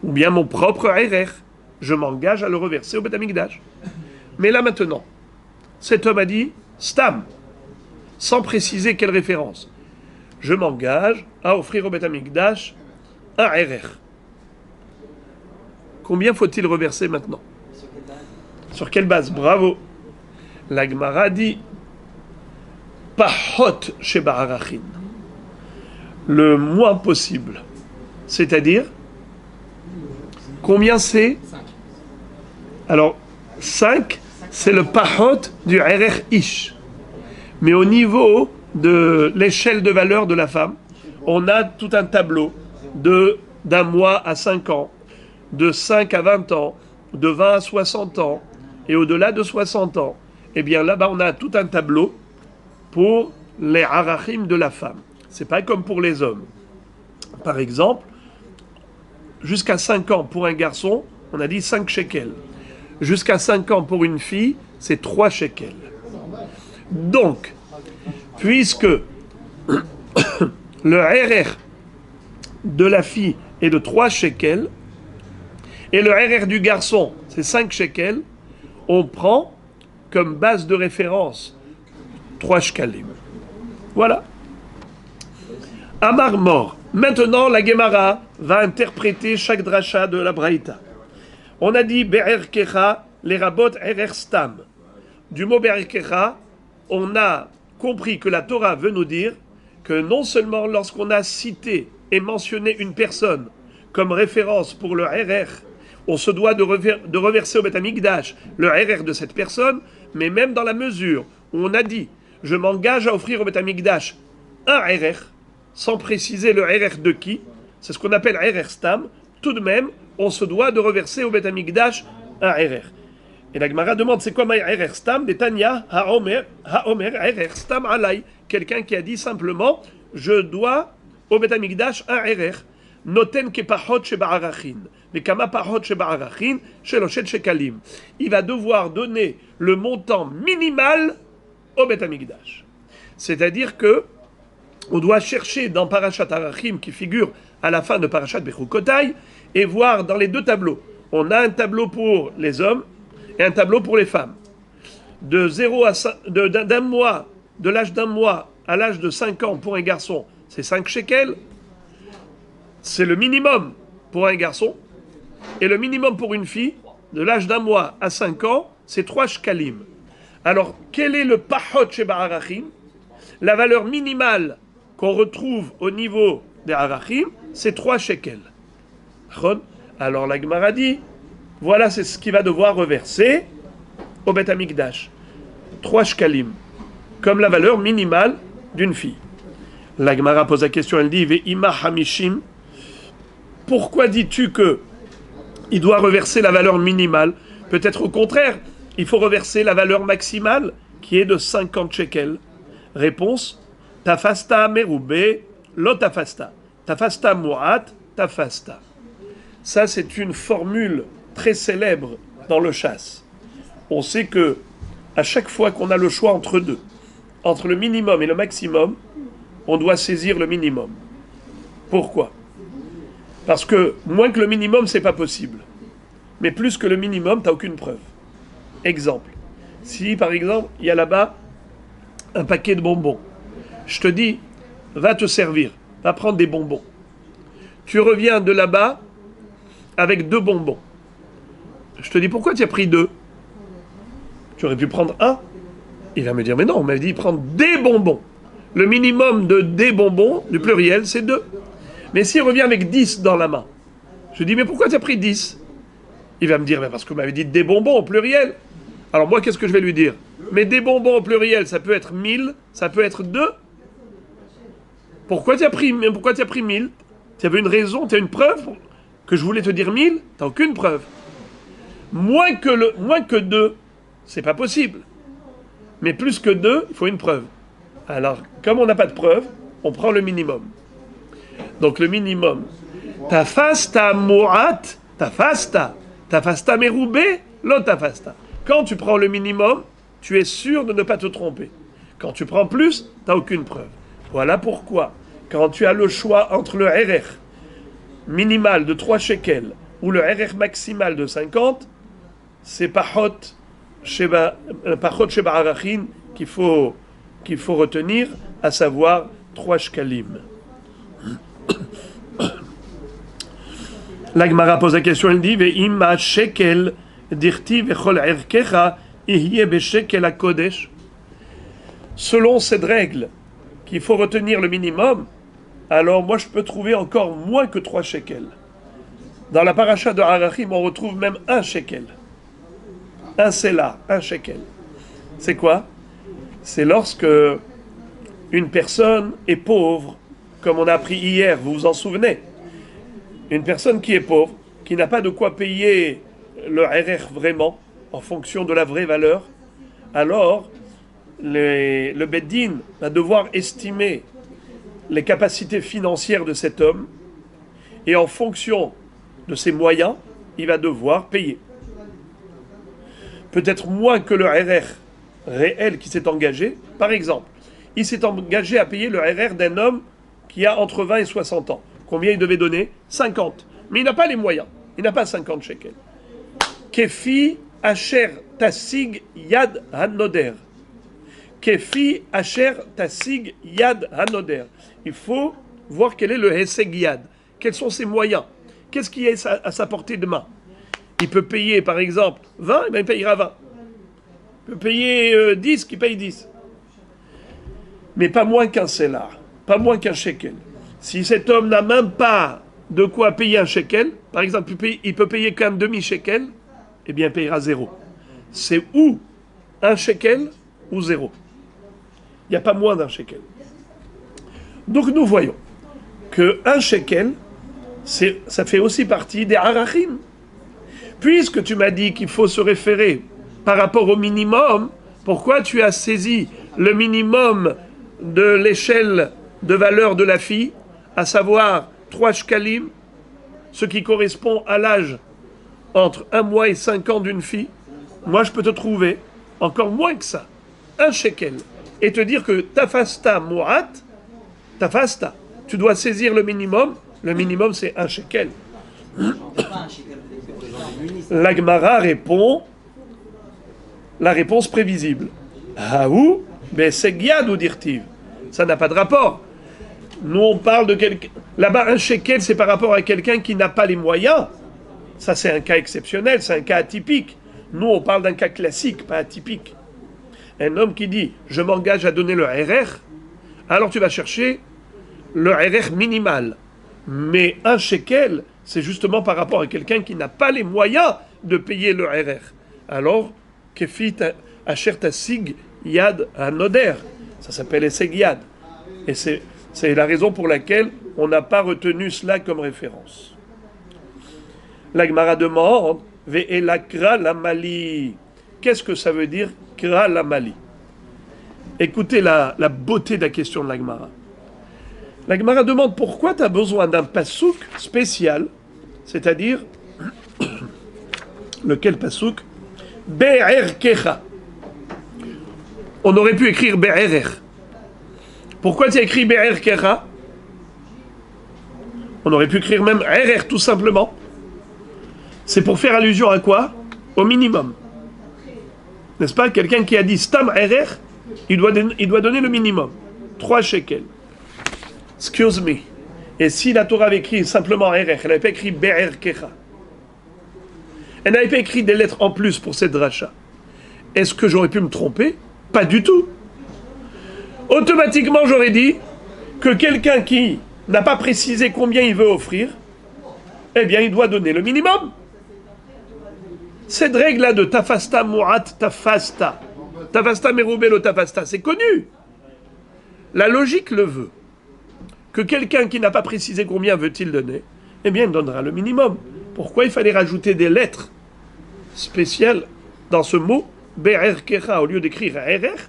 ou bien mon propre RR. Je m'engage à le reverser au Beth Amikdash. Mais là maintenant, cet homme a dit Stam, sans préciser quelle référence. Je m'engage à offrir au Beth Amikdash un RR. Combien faut-il reverser maintenant? Sur quelle base? Bravo. La Gemara dit Pahot Sheba'arachin. Le moins possible. C'est-à-dire, combien c'est? Alors, 5, c'est le Pahot du RR Ish. Mais au niveau de l'échelle de valeur de la femme, on a tout un tableau d'un mois à 5 ans, de 5 à 20 ans, de 20 à 60 ans, et au-delà de 60 ans. Eh bien là-bas, on a tout un tableau pour les arachim de la femme. C'est pas comme pour les hommes. Par exemple, jusqu'à 5 ans pour un garçon, on a dit 5 shekels. Jusqu'à 5 ans pour une fille, c'est 3 shekels. Donc, puisque le RR de la fille est de 3 shekels, et le RR du garçon, c'est 5 shekels, on prend comme base de référence 3 shekalim. Voilà. Amar mort. Maintenant, la Gemara va interpréter chaque dracha de la Braïta. On a dit Be'erkecha, les rabot erer stam. Du mot Be'erkecha, on a compris que la Torah veut nous dire que non seulement lorsqu'on a cité et mentionné une personne comme référence pour le RR, on se doit de reverser au Beth Amikdash le RR de cette personne, mais même dans la mesure où on a dit je m'engage à offrir au Beth Amikdash un RR, sans préciser le RR de qui, c'est ce qu'on appelle RR Stam, tout de même, on se doit de reverser au Beth Amikdash un RR. Et la Gemara demande c'est quoi ma RR Stam? Des Tanya, Haomer RR Stam Alay. Quelqu'un qui a dit simplement je dois au Beth Amikdash un RR. Noten ke pachot sheba'arachin. Mais kama pachot sheba'arachin, sheloshet shekalim. Il va devoir donner le montant minimal au Beth Amikdash. C'est-à-dire que on doit chercher dans Parashat Arachim qui figure à la fin de Parashat Bechukotai et voir dans les deux tableaux. On a un tableau pour les hommes et un tableau pour les femmes. De 0 à 5, d'un mois, de l'âge d'un mois à l'âge de 5 ans pour un garçon, c'est 5 shekels. C'est le minimum pour un garçon. Et le minimum pour une fille, de l'âge d'un mois à 5 ans, c'est 3 shkalim. Alors, quel est le pachot chez Barachim? La valeur minimale qu'on retrouve au niveau des Arachim, c'est 3 shekels. Alors la Gemara dit, voilà c'est ce qu'il va devoir reverser au Beth Amikdash. 3 shkalim, comme la valeur minimale d'une fille. La Gemara pose la question, elle dit, Ve'ima hamishim, pourquoi dis-tu que il doit reverser la valeur minimale? Peut-être au contraire, il faut reverser la valeur maximale qui est de 50 shekels. Réponse, tafasta meroube, lo tafasta. Tafasta mu'at, tafasta. Ça, c'est une formule très célèbre dans le chasse. On sait que à chaque fois qu'on a le choix entre deux, entre le minimum et le maximum, on doit saisir le minimum. Pourquoi? Parce que moins que le minimum, c'est pas possible. mais plus que le minimum, tu n'as aucune preuve. Exemple. Si, par exemple, il y a là-bas un paquet de bonbons, je te dis, va te servir, va prendre des bonbons. Tu reviens de là-bas avec 2 bonbons. Je te dis, pourquoi tu as pris 2? Tu aurais pu prendre 1. Il va me dire, mais non, on m'a dit prendre des bonbons. Le minimum de des bonbons, du pluriel, c'est 2. Mais s'il revient avec 10 dans la main, je dis, mais pourquoi tu as pris 10? Il va me dire, parce que vous m'avez dit des bonbons au pluriel. Alors moi, qu'est-ce que je vais lui dire? Mais des bonbons au pluriel, ça peut être 1000, ça peut être 2. Pourquoi tu as pris 1000? Tu avais une raison, tu as une preuve que je voulais te dire 1000? Tu n'as aucune preuve. Moins que 2, c'est pas possible. Mais plus que 2, il faut une preuve. Alors, comme on n'a pas de preuve, on prend le minimum. Donc le minimum. Tafasta mu'at, tafasta meroubé, lo tafasta. Quand tu prends le minimum, tu es sûr de ne pas te tromper. Quand tu prends plus, tu n'as aucune preuve. Voilà pourquoi, quand tu as le choix entre le RR minimal de 3 shekels ou le RR maximal de 50, c'est Pachot Sheba Arachin qu'il faut retenir, à savoir 3 shekalim. La Gemara pose la question, elle dit Ve'im shekel dirti vechol erkecha ihye beshekel hakodesh. Selon cette règle qu'il faut retenir le minimum, alors moi je peux trouver encore moins que 3 shekels. Dans la paracha de Arachim, on retrouve même 1 shekel. Un sela, 1 shekel. C'est quoi? C'est lorsque une personne est pauvre, comme on a appris hier, vous vous en souvenez? Une personne qui est pauvre, qui n'a pas de quoi payer le RR vraiment, en fonction de la vraie valeur, alors le Beddin va devoir estimer les capacités financières de cet homme, et en fonction de ses moyens, il va devoir payer. Peut-être moins que le RR réel qui s'est engagé. Par exemple, il s'est engagé à payer le RR d'un homme qui a entre 20 et 60 ans. Combien il devait donner? 50. Mais il n'a pas les moyens. Il n'a pas 50 shekels. Kefi asher tasig yad hanoder. Kefi asher tasig yad hanoder. Il faut voir quel est le heseg yad. Quels sont ses moyens? Qu'est-ce qui est à sa portée de main? Il peut payer, par exemple, 20, et bien il payera 20. Il peut payer 10, qui paye 10. Mais pas moins qu'un selar, pas moins qu'un shekel. Si cet homme n'a même pas de quoi payer un shekel, par exemple, il peut payer qu'un demi-shekel, eh bien il payera 0. C'est ou un shekel ou 0. Il n'y a pas moins d'un shekel. Donc nous voyons que un shekel, ça fait aussi partie des arachim. Puisque tu m'as dit qu'il faut se référer par rapport au minimum, pourquoi tu as saisi le minimum de l'échelle de valeur de la fille, à savoir 3 shkalim, ce qui correspond à l'âge entre 1 mois et 5 ans d'une fille? Moi, je peux te trouver encore moins que ça, 1 shekel, et te dire que tafasta mu'at, tafasta, tu dois saisir le minimum c'est 1 shekel. La Gemara répond la réponse prévisible. Ah ou? Ben c'est Gyad ou dirtiv. Ça n'a pas de rapport. Nous on parle de quelqu'un. Là-bas, 1 shekel, c'est par rapport à quelqu'un qui n'a pas les moyens. Ça, c'est un cas exceptionnel, c'est un cas atypique. Nous, on parle d'un cas classique, pas atypique. Un homme qui dit je m'engage à donner le RR, alors tu vas chercher le RR minimal. Mais 1 shekel, c'est justement par rapport à quelqu'un qui n'a pas les moyens de payer le RR. Alors, Kefit Asher Tasig Yad Hanoder, ça s'appelle Eseg Yad. Et c'est la raison pour laquelle on n'a pas retenu cela comme référence. La Gemara demande Ve'ela Kra Lamali. Qu'est-ce que ça veut dire Kra Lamali? Écoutez la beauté de la question de la Gemara. La Gemara demande pourquoi tu as besoin d'un pasouk spécial, c'est-à-dire, lequel pasouk? Be'er kecha. On aurait pu écrire Be'erer. Pourquoi tu as écrit Be'er kecha? On aurait pu écrire même Erer tout simplement. C'est pour faire allusion à quoi? Au minimum. N'est-ce pas? Quelqu'un qui a dit Stam Erer, il doit donner le minimum. 3 shekels. Excuse me. Et si la Torah avait écrit simplement Erer, elle n'avait pas écrit Be'er Kecha, elle n'avait pas écrit des lettres en plus pour cette dracha, est-ce que j'aurais pu me tromper? Pas du tout. Automatiquement, j'aurais dit que quelqu'un qui n'a pas précisé combien il veut offrir, eh bien, il doit donner le minimum. Cette règle-là de tafasta mu'at tafasta, tafasta merubel tafasta, c'est connu. La logique le veut. Que quelqu'un qui n'a pas précisé combien veut-il donner, eh bien, il donnera le minimum. Pourquoi il fallait rajouter des lettres spéciales dans ce mot, Be'er Kecha, au lieu d'écrire Erer,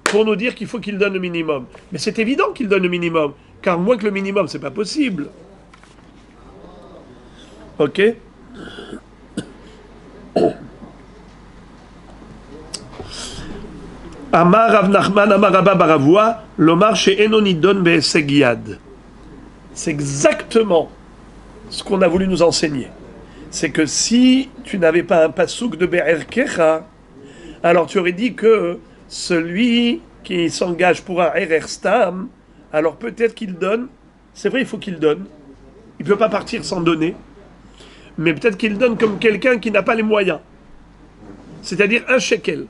pour nous dire qu'il faut qu'il donne le minimum? Mais c'est évident qu'il donne le minimum, car moins que le minimum, c'est pas possible. Ok? Amar Rav Nachman, Amar Rabba Baravua, l'Omar chez Enonidon Be'eseg Yad. C'est exactement ce qu'on a voulu nous enseigner. C'est que si tu n'avais pas un pasouk de Be'er Kecha, alors tu aurais dit que celui qui s'engage pour un Erer Stam, alors peut-être qu'il donne, c'est vrai, il faut qu'il donne. Il ne peut pas partir sans donner. Mais peut-être qu'il donne comme quelqu'un qui n'a pas les moyens. C'est-à-dire 1 shekel.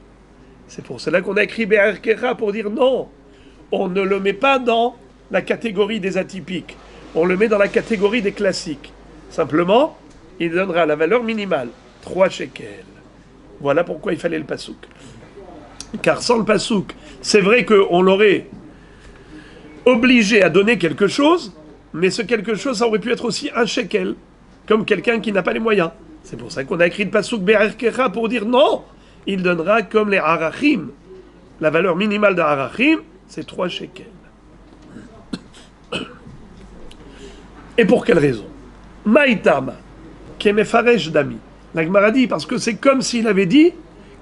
C'est pour cela qu'on a écrit Be'er Kecha pour dire non. On ne le met pas dans la catégorie des atypiques. On le met dans la catégorie des classiques. Simplement, il donnera la valeur minimale, 3 shekels. Voilà pourquoi il fallait le pasouk. Car sans le pasouk, c'est vrai qu'on l'aurait obligé à donner quelque chose, mais ce quelque chose, ça aurait pu être aussi 1 shekel, comme quelqu'un qui n'a pas les moyens. C'est pour ça qu'on a écrit le pasouk Be'er Kecha pour dire non, il donnera comme les harachim. La valeur minimale d'un harachim, c'est 3 shekels. Et pour quelle raison? Maïtama, kemefaresh dami. La Gemara dit, parce que c'est comme s'il avait dit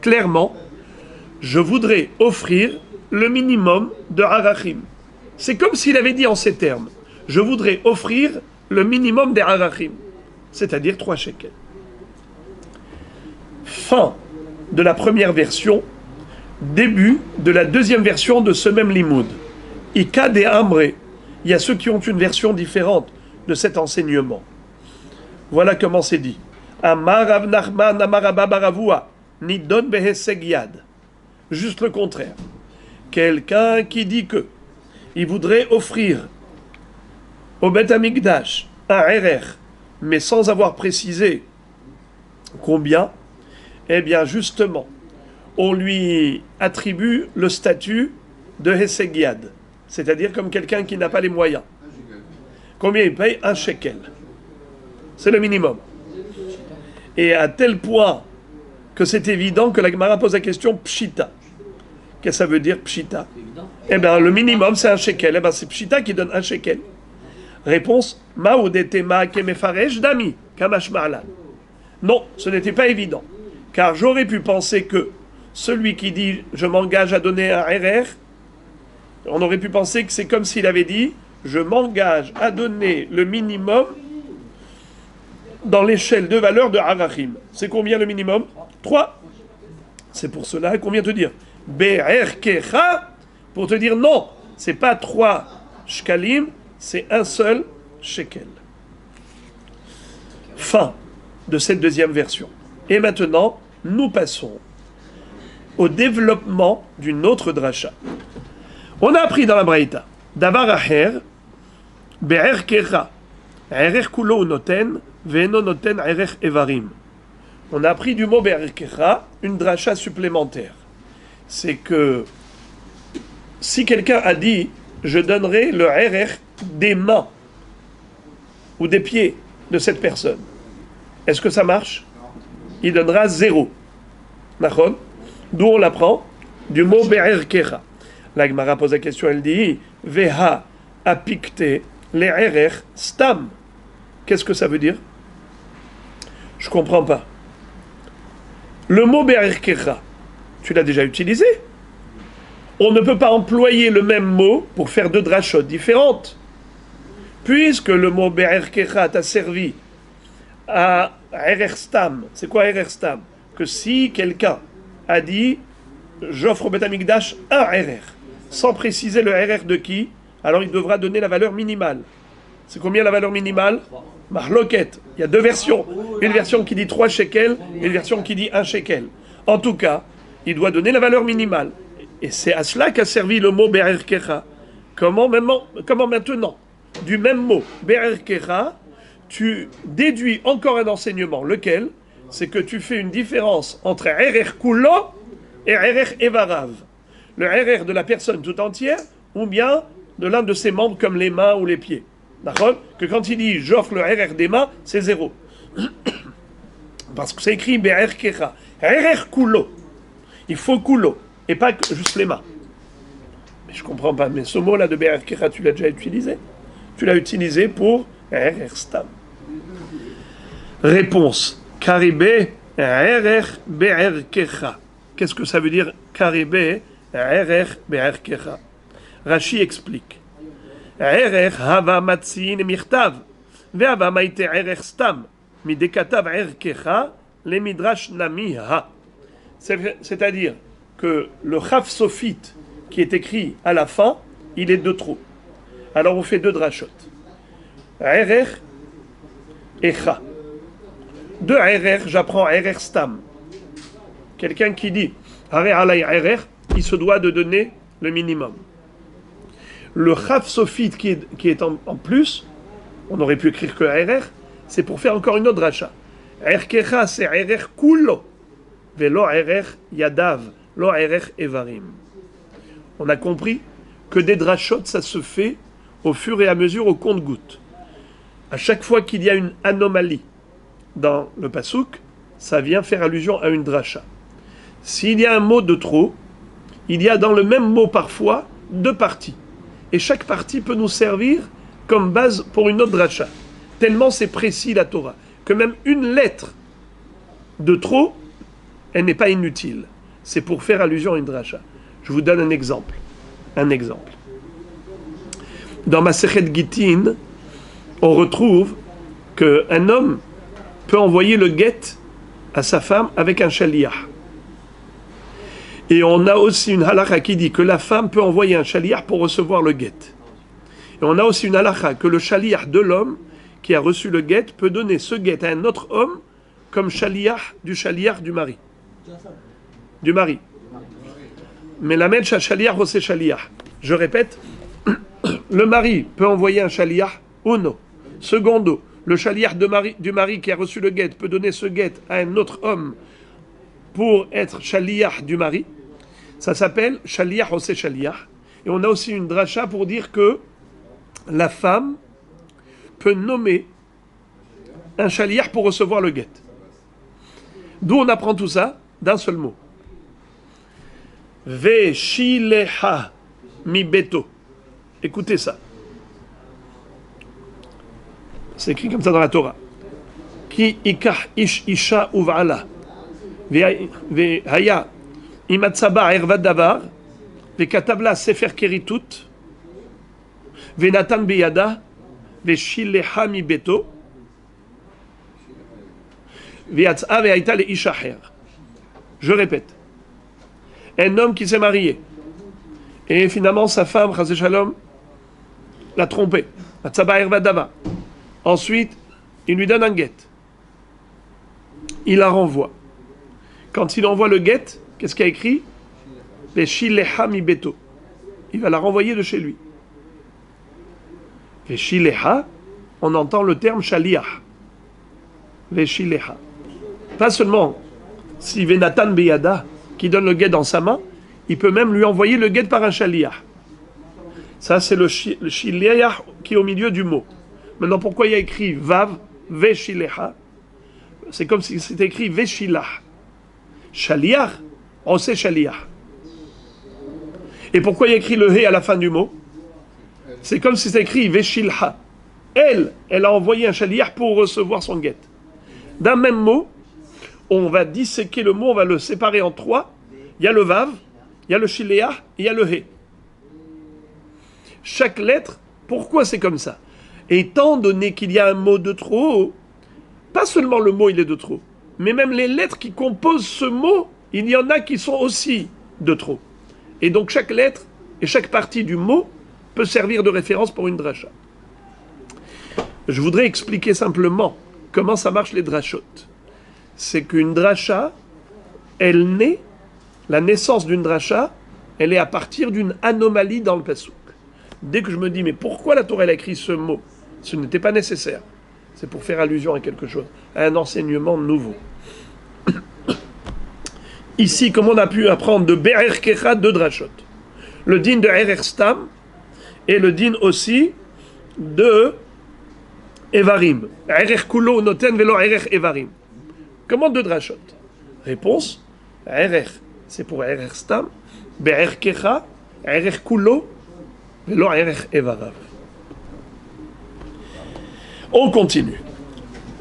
clairement, je voudrais offrir le minimum de harachim. C'est comme s'il avait dit en ces termes, je voudrais offrir le minimum des harachim, c'est-à-dire 3 shekels. Fin de la première version, début de la deuxième version de ce même limoud. Ika de Amre. Il y a ceux qui ont une version différente de cet enseignement. Voilà comment c'est dit. Amar Rav Nachman, Amar Rabba Baravua, Nidon Beheseg Yad. Juste le contraire. Quelqu'un qui dit que il voudrait offrir au Beth Amikdash un Erer, mais sans avoir précisé combien, eh bien justement, on lui attribue le statut de Heseg Yad, c'est-à-dire comme quelqu'un qui n'a pas les moyens. Combien il paye? 1 shekel. C'est le minimum. Et à tel point que c'est évident que la Gemara pose la question Pshita. Qu'est-ce que ça veut dire Pshita? Eh bien, le minimum, c'est 1 shekel. Eh bien, c'est Pshita qui donne 1 shekel. Réponse Maoudetema kemefaresh dami, kamash ma'alan. Non, ce n'était pas évident. Car j'aurais pu penser que celui qui dit je m'engage à donner un RR, on aurait pu penser que c'est comme s'il avait dit je m'engage à donner le minimum dans l'échelle de valeur de Harachim. C'est combien le minimum? 3. C'est pour cela qu'on vient te dire Be'er Kecha, pour te dire non, c'est pas 3 shkalim, c'est un seul shekel. Fin de cette deuxième version. Et maintenant, nous passons au développement d'une autre dracha. On a appris dans la Braïta, Davar Aher, Be'er Kecha, Erer Kulo Noten, Ve'eno Noten Erer Evarim. On a appris du mot Be'er Kecha une dracha supplémentaire. C'est que si quelqu'un a dit je donnerai le Erer des mains ou des pieds de cette personne, est-ce que ça marche? Il donnera 0. Nachon? D'où on l'apprend? Du mot Be'er Kecha. La Gemara pose la question, elle dit Veha apikte le Erer stam. Qu'est-ce que ça veut dire? Je ne comprends pas. Le mot Be'er Kecha, tu l'as déjà utilisé? On ne peut pas employer le même mot pour faire 2 drachot différentes. Puisque le mot Be'er Kecha t'a servi à erer stam. C'est quoi erer stam? Que si quelqu'un a dit j'offre au Beth Amikdash un erer, sans préciser le erer de qui, alors il devra donner la valeur minimale. C'est combien la valeur minimale? Mahloket. Il y a deux versions. Une version qui dit 3 shekels et une version qui dit 1 shekel. En tout cas, il doit donner la valeur minimale. Et c'est à cela qu'a servi le mot Be'er Kecha. Comment maintenant, du même mot, Be'er Kecha, tu déduis encore un enseignement. Lequel? C'est que tu fais une différence entre Erer Kulo et Erer Evarav. Le Erer de la personne tout entière ou bien de l'un de ses membres comme les mains ou les pieds. D'accord? Que quand il dit j'offre le RR des mains, c'est 0. Parce que c'est écrit Be'er Kecha. RR Kulo. Il faut Kulo. Et pas juste les mains. Mais je comprends pas. Mais ce mot-là de Be'er Kecha, tu l'as déjà utilisé? Tu l'as utilisé pour RR Stam. Réponse. Karibé RR Be'er Kecha. Qu'est-ce que ça veut dire Karibé RR Be'er Kecha? Rashi explique. Erer hava matzin mirtav, ve'ava maite erer stam, midekatav erkecha, le midrash nami ha. C'est-à-dire que le chaf sophite qui est écrit à la fin, il est de trop. Alors on fait 2 drachot. Erer et cha. De erer, j'apprends erer stam. Quelqu'un qui dit hare alay erer, il se doit de donner le minimum. Le chaf sophite qui est en plus, on aurait pu écrire que RR, c'est pour faire encore une autre dracha. Erkecha, c'est RR kulo, velo RR yadav, lo RR evarim. On a compris que des drachot, ça se fait au fur et à mesure, au compte-gouttes. À chaque fois qu'il y a une anomalie dans le pasouk, ça vient faire allusion à une dracha. S'il y a un mot de trop, il y a dans le même mot parfois 2 parties. Et chaque partie peut nous servir comme base pour une autre dracha. Tellement c'est précis la Torah, que même une lettre de trop, elle n'est pas inutile. C'est pour faire allusion à une dracha. Je vous donne un exemple. Dans Masechet Gittin, on retrouve qu'un homme peut envoyer le guet à sa femme avec un shaliach. Et on a aussi une halakha qui dit que la femme peut envoyer un shaliach pour recevoir le guet. Et on a aussi une halakha que le shaliach de l'homme qui a reçu le guet peut donner ce guet à un autre homme comme shaliach du mari. Du mari. Mais la metcha shaliach ou c'est shaliach. Je répète, le mari peut envoyer un shaliach uno. Secondo, le shaliach du mari qui a reçu le guet peut donner ce guet à un autre homme pour être shaliach du mari. Ça s'appelle shaliach osé shaliach. Et on a aussi une dracha pour dire que la femme peut nommer un shaliach pour recevoir le guet. D'où on apprend tout ça? D'un seul mot. Veshileha mi beto. Écoutez ça. C'est écrit comme ça dans la Torah. Ki ikach ish isha uv'ala. Ve'haya imatzaba ervad davar. Ve'katabla sefer keritut. Ve'natan beyada. Ve'shileha mi beto. Ve'atz'a ve'aita le ishacher. Je répète. Un homme qui s'est marié. Et finalement, sa femme, Chazé Shalom, l'a trompé. Atzaba ervad davar. Ensuite, il lui donne un guet. Il la renvoie. Quand il envoie le guet, qu'est-ce qu'il y a écrit? Veshileha mi beto. Il va la renvoyer de chez lui. Veshileha, on entend le terme shaliach. Veshileha. Pas seulement si Venatan beyada, qui donne le guet dans sa main, il peut même lui envoyer le guet par un shaliach. Ça, c'est le shiliach qui est au milieu du mot. Maintenant, pourquoi il y a écrit Vav, Veshileha? C'est comme si c'était écrit Veshilah. Shaliach, on sait Shaliach. Et pourquoi il y a écrit le He à la fin du mot? C'est comme si c'était écrit Veshilha. Elle a envoyé un Shaliach pour recevoir son guet. D'un même mot, on va disséquer le mot, on va le séparer en 3. Il y a le Vav, il y a le Shileach, et il y a le He. Chaque lettre, pourquoi c'est comme ça? Étant donné qu'il y a un mot de trop, pas seulement le mot, il est de trop, mais même les lettres qui composent ce mot, il y en a qui sont aussi de trop. Et donc chaque lettre et chaque partie du mot peut servir de référence pour une dracha. Je voudrais expliquer simplement comment ça marche les drachot. C'est qu'une dracha, elle naît, la naissance d'une dracha, elle est à partir d'une anomalie dans le pasuk. Dès que je me dis, mais pourquoi la Torah elle a écrit ce mot? Ce n'était pas nécessaire. C'est pour faire allusion à quelque chose, à un enseignement nouveau. Ici, comme on a pu apprendre de Be'er Kecha, deux drachot. Le din de Erer Stam et le din aussi de Evarim. Erer Kulo Noten Velo Erer Evarim. Comment deux drachot? Réponse, Erer, c'est pour Erer Stam, Be'er Kecha, Erer Kulo Velo Erer Evarav. On continue.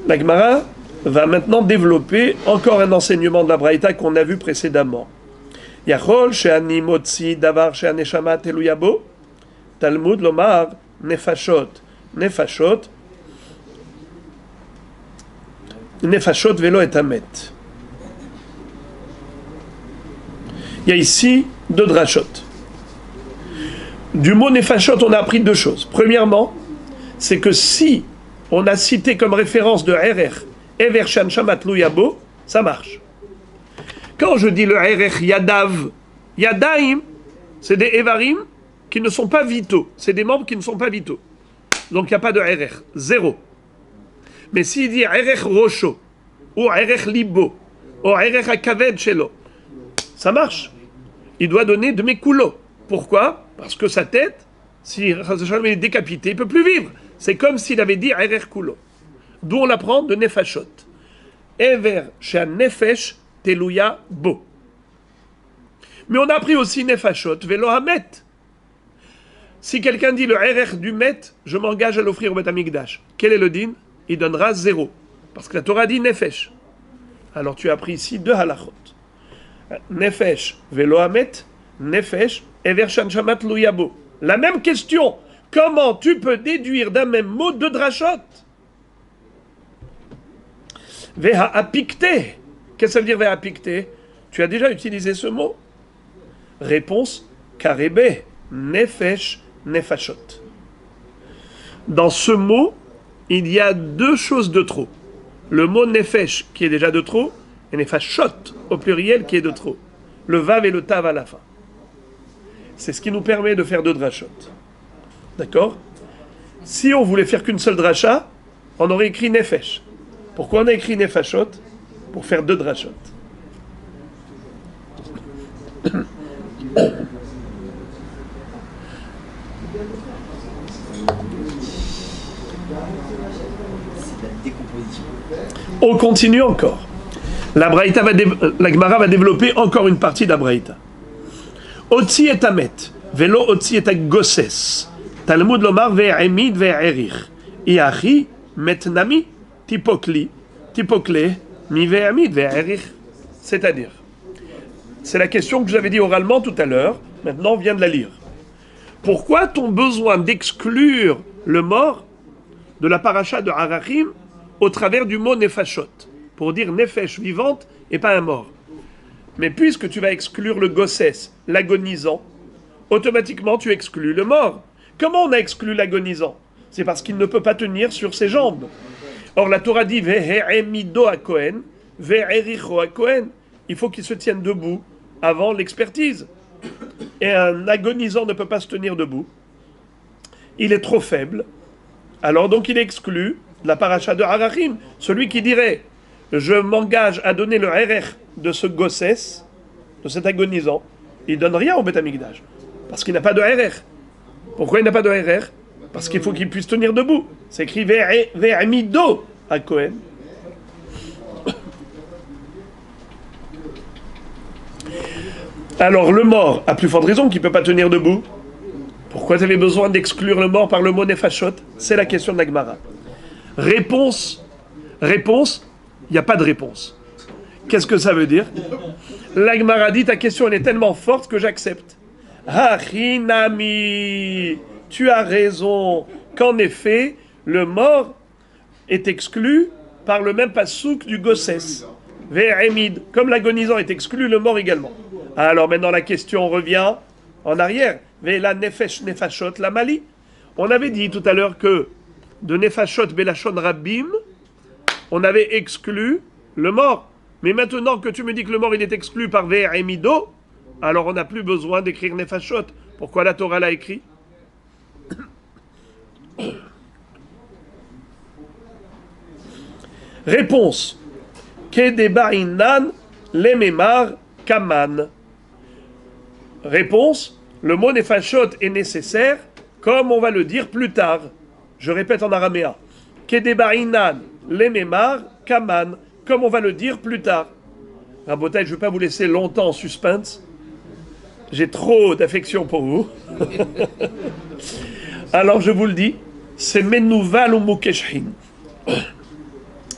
La Gemara va maintenant développer encore un enseignement de la Braïta qu'on a vu précédemment. Yachol she'ani motzi davar she'aneshama teluyabo Talmud lomar nefashot nefashot nefashot velo et amet. Il y a ici deux drachot. Du mot nefashot, on a appris deux choses. Premièrement, c'est que si on a cité comme référence de Erer, Ever Shan Shamat Luyabo, ça marche. Quand je dis le Erer Yadav, Yadaim, c'est des Evarim qui ne sont pas vitaux. C'est des membres qui ne sont pas vitaux. Donc il n'y a pas de Erer, zéro. Mais s'il dit Erer Rosho, ou Erer Libo, ou Erer Akaved Shelo, ça marche. Il doit donner de mes coulots. Pourquoi? Parce que sa tête, si il est décapité, il ne peut plus vivre. C'est comme s'il avait dit Erer Kulo. D'où on l'apprend de Nefashot. Ever Shan Nefesh Teluya Bo. Mais on a appris aussi Nefashot Velo Hamet. Si quelqu'un dit le Erer du Met, je m'engage à l'offrir au Beth Amikdash. Quel est le din? Il donnera 0. Parce que la Torah dit Nefesh. Alors tu as appris ici deux halachot. Nefesh Velo Hamet, Nefesh Ever Shan Shamat Luyabo. La même question. Comment tu peux déduire d'un même mot deux drachot? Veha apikte. Qu'est-ce que ça veut dire veha apikte? Tu as déjà utilisé ce mot? Réponse, karebe, nefesh, nefashot. Dans ce mot, il y a deux choses de trop. Le mot nefesh qui est déjà de trop, et nefashot au pluriel qui est de trop. Le vav et le tav à la fin. C'est ce qui nous permet de faire deux drachot. D'accord? Si on voulait faire qu'une seule dracha, on aurait écrit nefesh. Pourquoi on a écrit nefashot? Pour faire deux drachot. On continue encore. La Gemara va développer encore une partie de la Braïta. Otsi et amet, velo otsi et gosses. Talmud lomar ve'emid ve'erich. Iachi metnami tipokli, tipokle, mi ve'emid ve'erich. C'est-à-dire, c'est la question que j'avais dit oralement tout à l'heure, maintenant on vient de la lire. Pourquoi ton besoin d'exclure le mort de la paracha de Harachim au travers du mot nefashot, pour dire nefesh vivante et pas un mort? Mais puisque tu vas exclure le gossès, l'agonisant, automatiquement tu exclus le mort. Comment on a exclu l'agonisant? C'est parce qu'il ne peut pas tenir sur ses jambes. Or la Torah dit ve'emido a Kohen, ve'ericho a Kohen. Il faut qu'il se tienne debout avant l'expertise. Et un agonisant ne peut pas se tenir debout. Il est trop faible. Alors donc il est exclu de la paracha de Harachim. Celui qui dirait je m'engage à donner le RR de ce gossès, de cet agonisant, il ne donne rien au Beth Amikdash. Parce qu'il n'a pas de RR. Pourquoi il n'a pas de RR? Parce qu'il faut qu'il puisse tenir debout. C'est écrit ve'amido à Kohen. Alors le mort a plus forte raison qu'il ne peut pas tenir debout. Pourquoi tu avais besoin d'exclure le mort par le mot nefashot? C'est la question de la Gemara. Réponse, il n'y a pas de réponse. Qu'est-ce que ça veut dire? La Gemara dit ta question elle est tellement forte que j'accepte. Hachinami, tu as raison qu'en effet le mort est exclu par le même pasouk du Gossès. Ve'emid, comme l'agonisant est exclu, le mort également. Alors maintenant la question revient en arrière. Ve'la nefesh nefashot la mali. On avait dit tout à l'heure que de nefashot belachon rabbim, on avait exclu le mort. Mais maintenant que tu me dis que le mort il est exclu par ve'emido, alors on n'a plus besoin d'écrire nefashot. Pourquoi la Torah l'a écrit? Réponse. Kedebainan lememar kaman. Réponse. Le mot nefashot est nécessaire, comme on va le dire plus tard. Je répète en araméen. Kedebainan lememar kaman. Comme on va le dire plus tard. Rabotai, je ne vais pas vous laisser longtemps en suspense. J'ai trop d'affection pour vous. Alors je vous le dis, c'est Menouval ou Mukeshhin.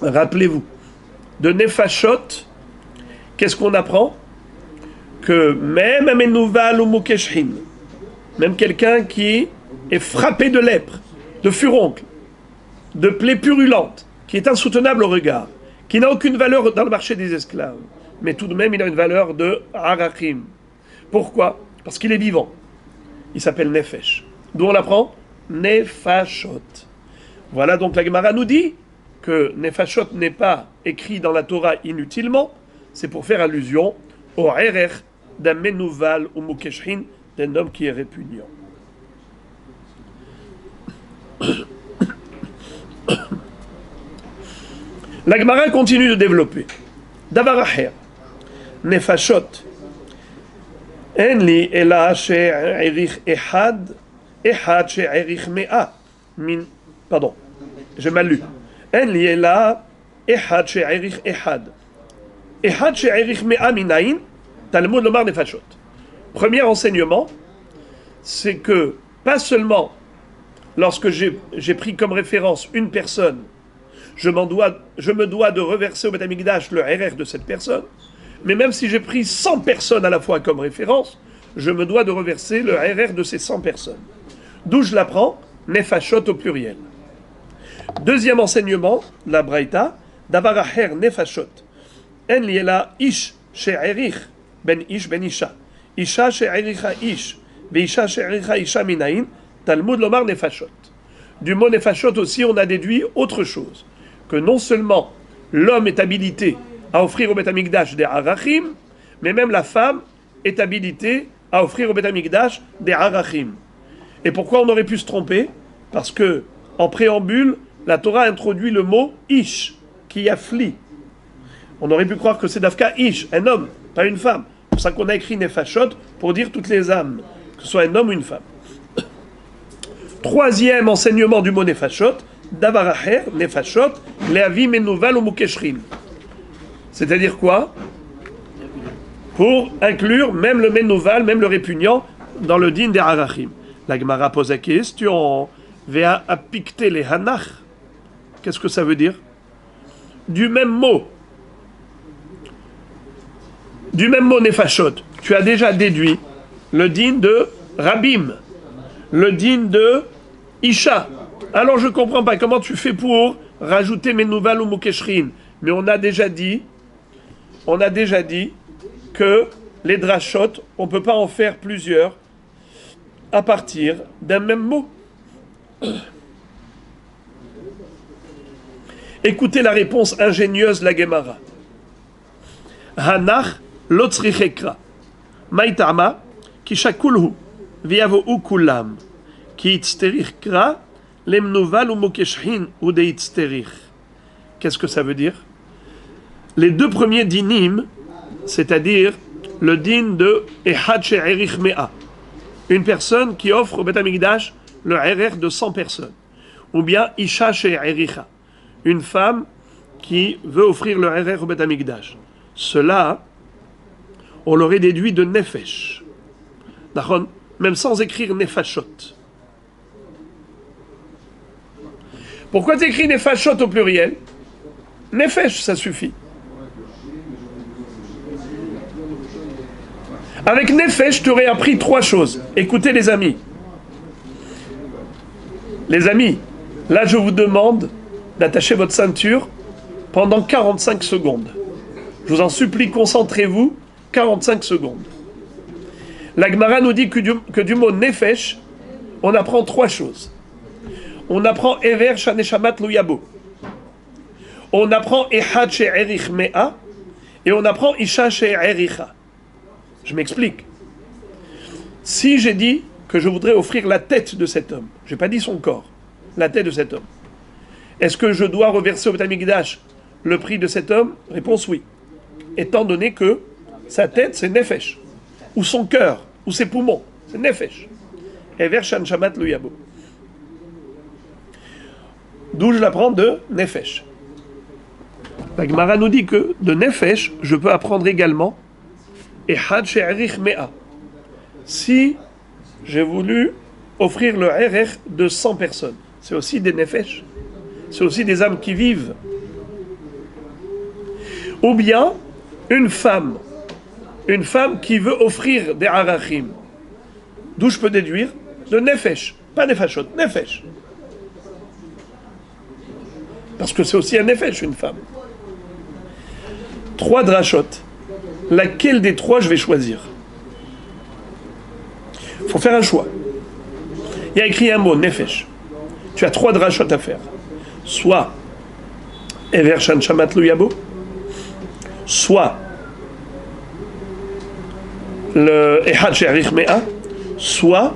Rappelez-vous, de Nefashot, qu'est-ce qu'on apprend? Que même un Menouval ou Mukeshhin, même quelqu'un qui est frappé de lèpre, de furoncle, de plaies purulentes, qui est insoutenable au regard, qui n'a aucune valeur dans le marché des esclaves, mais tout de même il a une valeur de Arachim. Pourquoi? Parce qu'il est vivant. Il s'appelle Nefesh. D'où on l'apprend? Nefashot. Voilà donc la Gemara nous dit que Nefashot n'est pas écrit dans la Torah inutilement, c'est pour faire allusion au Erer d'un Menouval ou Mukeshhin, d'un homme qui est répugnant. La Gemara continue de développer. Davaracher, Nefashot. En li ela she'erich ehad she'erich mea min. Pardon, j'ai mal lu. En li ela ehad she'erich ehad she'erich mea minayin. Talmud lomar nefashot. Premier enseignement, c'est que pas seulement lorsque j'ai pris comme référence une personne, je me dois de reverser au Beth Amikdash le RR de cette personne, mais même si j'ai pris 100 personnes à la fois comme référence, je me dois de reverser le RR de ces 100 personnes. D'où je l'apprends, nefashot au pluriel. Deuxième enseignement, la Braïta, davaracher nefashot. En liela ish she'erich ben ish ben isha. Isha she'ericha ish, ve'isha she'ericha isha minayin, Talmud lomar nefashot. Du mot nefashot aussi, on a déduit autre chose. Que non seulement l'homme est habilité à offrir au Beth Amikdash des harachim, mais même la femme est habilitée à offrir au Beth Amikdash des harachim. Et pourquoi on aurait pu se tromper? Parce que, en préambule, la Torah introduit le mot ish, qui afflie. On aurait pu croire que c'est d'Afka ish, un homme, pas une femme. C'est pour ça qu'on a écrit nefashot pour dire toutes les âmes, que ce soit un homme ou une femme. Troisième enseignement du mot nefashot, davaracher, nefashot, leavi menouval ou mukeshrim. C'est-à-dire quoi? Pour inclure même le menouval, même le répugnant, dans le din des harachim. La Gemara pose la question, vea apikte le hanach. Qu'est-ce que ça veut dire? Du même mot nefashot, tu as déjà déduit le din de Rabim, le din de Isha. Alors je ne comprends pas comment tu fais pour rajouter Menouval ou Mukeshrin. Mais on a déjà dit que les drachot, on ne peut pas en faire plusieurs à partir d'un même mot. Écoutez la réponse ingénieuse de la Gemara. Hanach lotzrichekra. Maitama kishakulhu viavohu kulam. Ki itzterich kra lemnouval ou mokeshhin ou de itzterich. Qu'est-ce que ça veut dire? Les deux premiers dinim, c'est-à-dire le din de Ehad she'erich mea, une personne qui offre au Beth Amikdash le RR de 100 personnes, ou bien Isha she'ericha, une femme qui veut offrir le RR au Beth Amikdash. Cela, on l'aurait déduit de Nefesh, même sans écrire Nefashot. Pourquoi tu écris Nefashot au pluriel? Nefesh, ça suffit. Avec Nefesh, tu aurais appris trois choses. Écoutez les amis. Les amis, là je vous demande d'attacher votre ceinture pendant 45 secondes. Je vous en supplie, concentrez-vous 45 secondes. La Gemara nous dit que du mot nefesh, on apprend 3 choses. On apprend Ever Shaneshamat Luyabo. On apprend Ehad She'erich Mea. Et on apprend Isha She'ericha. Je m'explique. Si j'ai dit que je voudrais offrir la tête de cet homme, je n'ai pas dit son corps, la tête de cet homme, est-ce que je dois reverser au Beth Amikdash le prix de cet homme? Réponse oui. Étant donné que sa tête, c'est Nefesh. Ou son cœur, ou ses poumons, c'est Nefesh. Ever Shan Shamat Luyabo. D'où je l'apprends de Nefesh. La Gemara nous dit que de Nefesh, je peux apprendre également Ehad She'erich Mea. Si j'ai voulu offrir le Erech de 100 personnes, c'est aussi des Nefesh. C'est aussi des âmes qui vivent. Ou bien une femme qui veut offrir des Arachim. D'où je peux déduire de Nefesh, pas Nefashot, Nefesh. Parce que c'est aussi un Nefesh, une femme. 3 drachot. Laquelle des 3 je vais choisir? Il faut faire un choix. Il y a écrit un mot, Nefesh. Tu as 3 drachot à faire. Soit Ever Shan Shamat Luyabo, soit le Ehad She'erich Mea, soit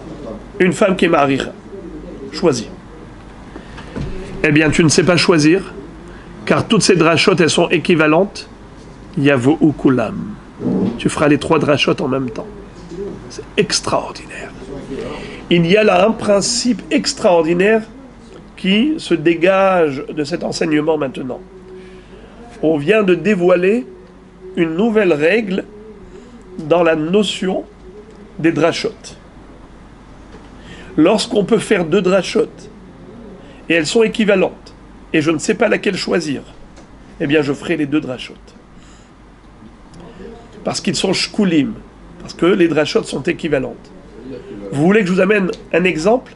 une femme qui est Ma'aricha. Choisis. Eh bien, tu ne sais pas choisir, car toutes ces drachot, elles sont équivalentes. Yavo ou Kulam. Tu feras les 3 drachot en même temps. C'est extraordinaire. Il y a là un principe extraordinaire qui se dégage de cet enseignement maintenant. On vient de dévoiler une nouvelle règle dans la notion des drachot. Lorsqu'on peut faire 2 drachot et elles sont équivalentes et je ne sais pas laquelle choisir, eh bien je ferai les 2 drachot. Parce qu'ils sont shkulim, parce que les drachot sont équivalentes. Vous voulez que je vous amène un exemple?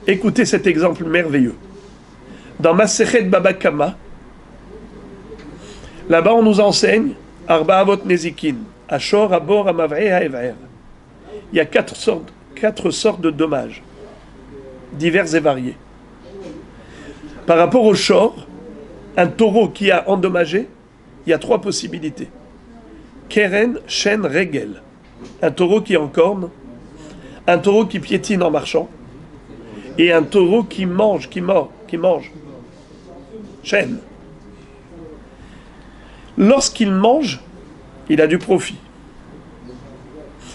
Écoutez cet exemple merveilleux. Dans Masechet Baba Kama, là-bas on nous enseigne Arba Avot Nezikin, Ashor, Abor, Amavre, Haever. Il y a 4 sortes de dommages, divers et variés. Par rapport au shor, un taureau qui a endommagé, il y a 3 possibilités. Keren, Shen, Regel. Un taureau qui encorne, un taureau qui piétine en marchant, et un taureau qui mange, qui mange. Shen. Lorsqu'il mange, il a du profit.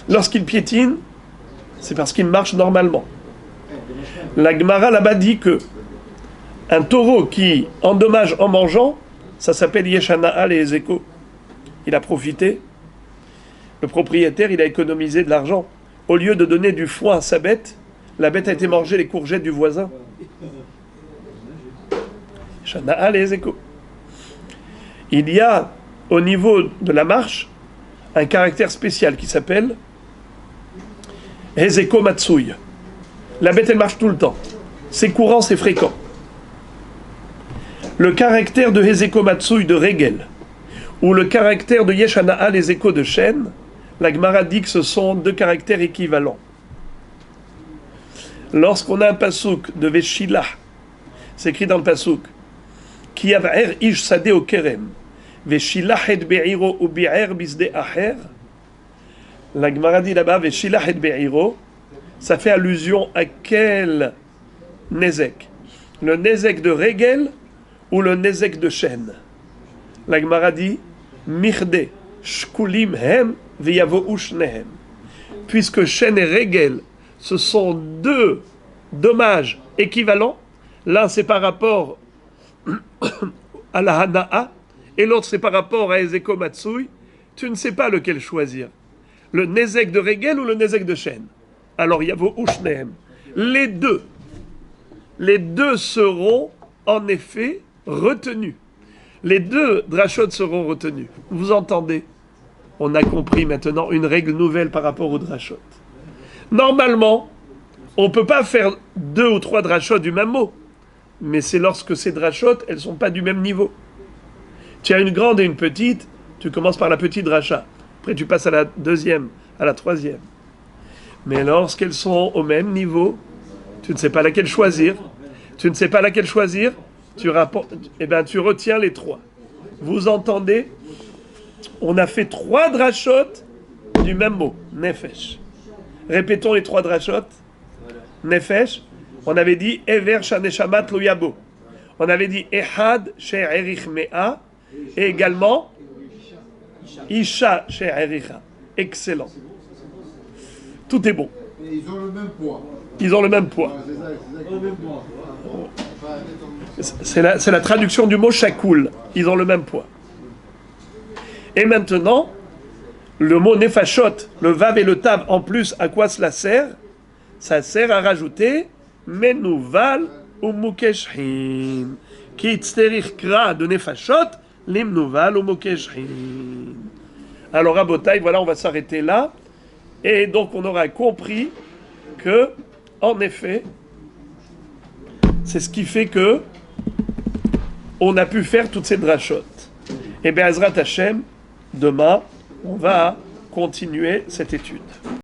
Lorsqu'il piétine, c'est parce qu'il marche normalement. La Gemara là-bas dit que un taureau qui endommage en mangeant, ça s'appelle Yeshana'al et Ezeko. Il a profité. Le propriétaire, il a économisé de l'argent. Au lieu de donner du foin à sa bête, la bête a été manger les courgettes du voisin. Yeshana'al et Ezeko. Il y a, au niveau de la marche, un caractère spécial qui s'appelle Ezeko Matsui. La bête, elle marche tout le temps. C'est courant, c'est fréquent. Le caractère de Ezeko Matsui de Regel, ou le caractère de Yeshana'al Ezeko de Shen, la Gemara dit que ce sont 2 caractères équivalents. Lorsqu'on a un pasouk de Veshilah, c'est écrit dans le pasouk, Ki yav'er ish sadeh au kerem, Veshilah et be'iro ou bi'er bisde acher, la Gemara dit là-bas, Veshilah et be'iro, ça fait allusion à quel nezek? Le nezek de Regel ou le nezek de Shen? La Gemara dit, Mirde, shkulim hem, v'yavo'u shnehem. Puisque Shen et Regel, ce sont 2 dommages équivalents. L'un c'est par rapport à la Hana'a, et l'autre c'est par rapport à Ezeko Matsui. Tu ne sais pas lequel choisir. Le Nezek de Regel ou le Nezek de Shen. Alors Yavo'u shnehem. Les deux seront en effet retenus. Les 2 drachot seront retenus. Vous entendez? On a compris maintenant une règle nouvelle par rapport aux drachot. Normalement, on ne peut pas faire 2 ou 3 drachot du même mot. Mais c'est lorsque ces drachot, elles ne sont pas du même niveau. Tu as une grande et une petite, tu commences par la petite dracha. Après, tu passes à la deuxième, à la troisième. Mais lorsqu'elles sont au même niveau, tu ne sais pas laquelle choisir. Tu ne sais pas laquelle choisir, tu retiens les trois. Vous entendez? On a fait 3 drachotes du même mot, nefesh. Répétons les 3 drachotes. Nefesh, on avait dit Ever Shaneshamat Lo Yabo. On avait dit Ehad She'erich Mea et également Isha She'ericha. Excellent. Tout est bon. Et ils ont le même poids. Ils ont le même poids. C'est ça, c'est ça. Le même poids. C'est la traduction du mot shakoul. Ils ont le même poids. Et maintenant, le mot nefashot, le vav et le tav, en plus, à quoi cela sert? Ça sert à rajouter menouval ou mukeshhin. Ki tzterich kra de nefashot, limnouval ou mukeshhin. Alors, à Botaï, voilà, on va s'arrêter là. Et donc, on aura compris que, en effet, c'est ce qui fait que on a pu faire toutes ces drachotes. Et bien, Ezrat Hashem, demain, on va continuer cette étude.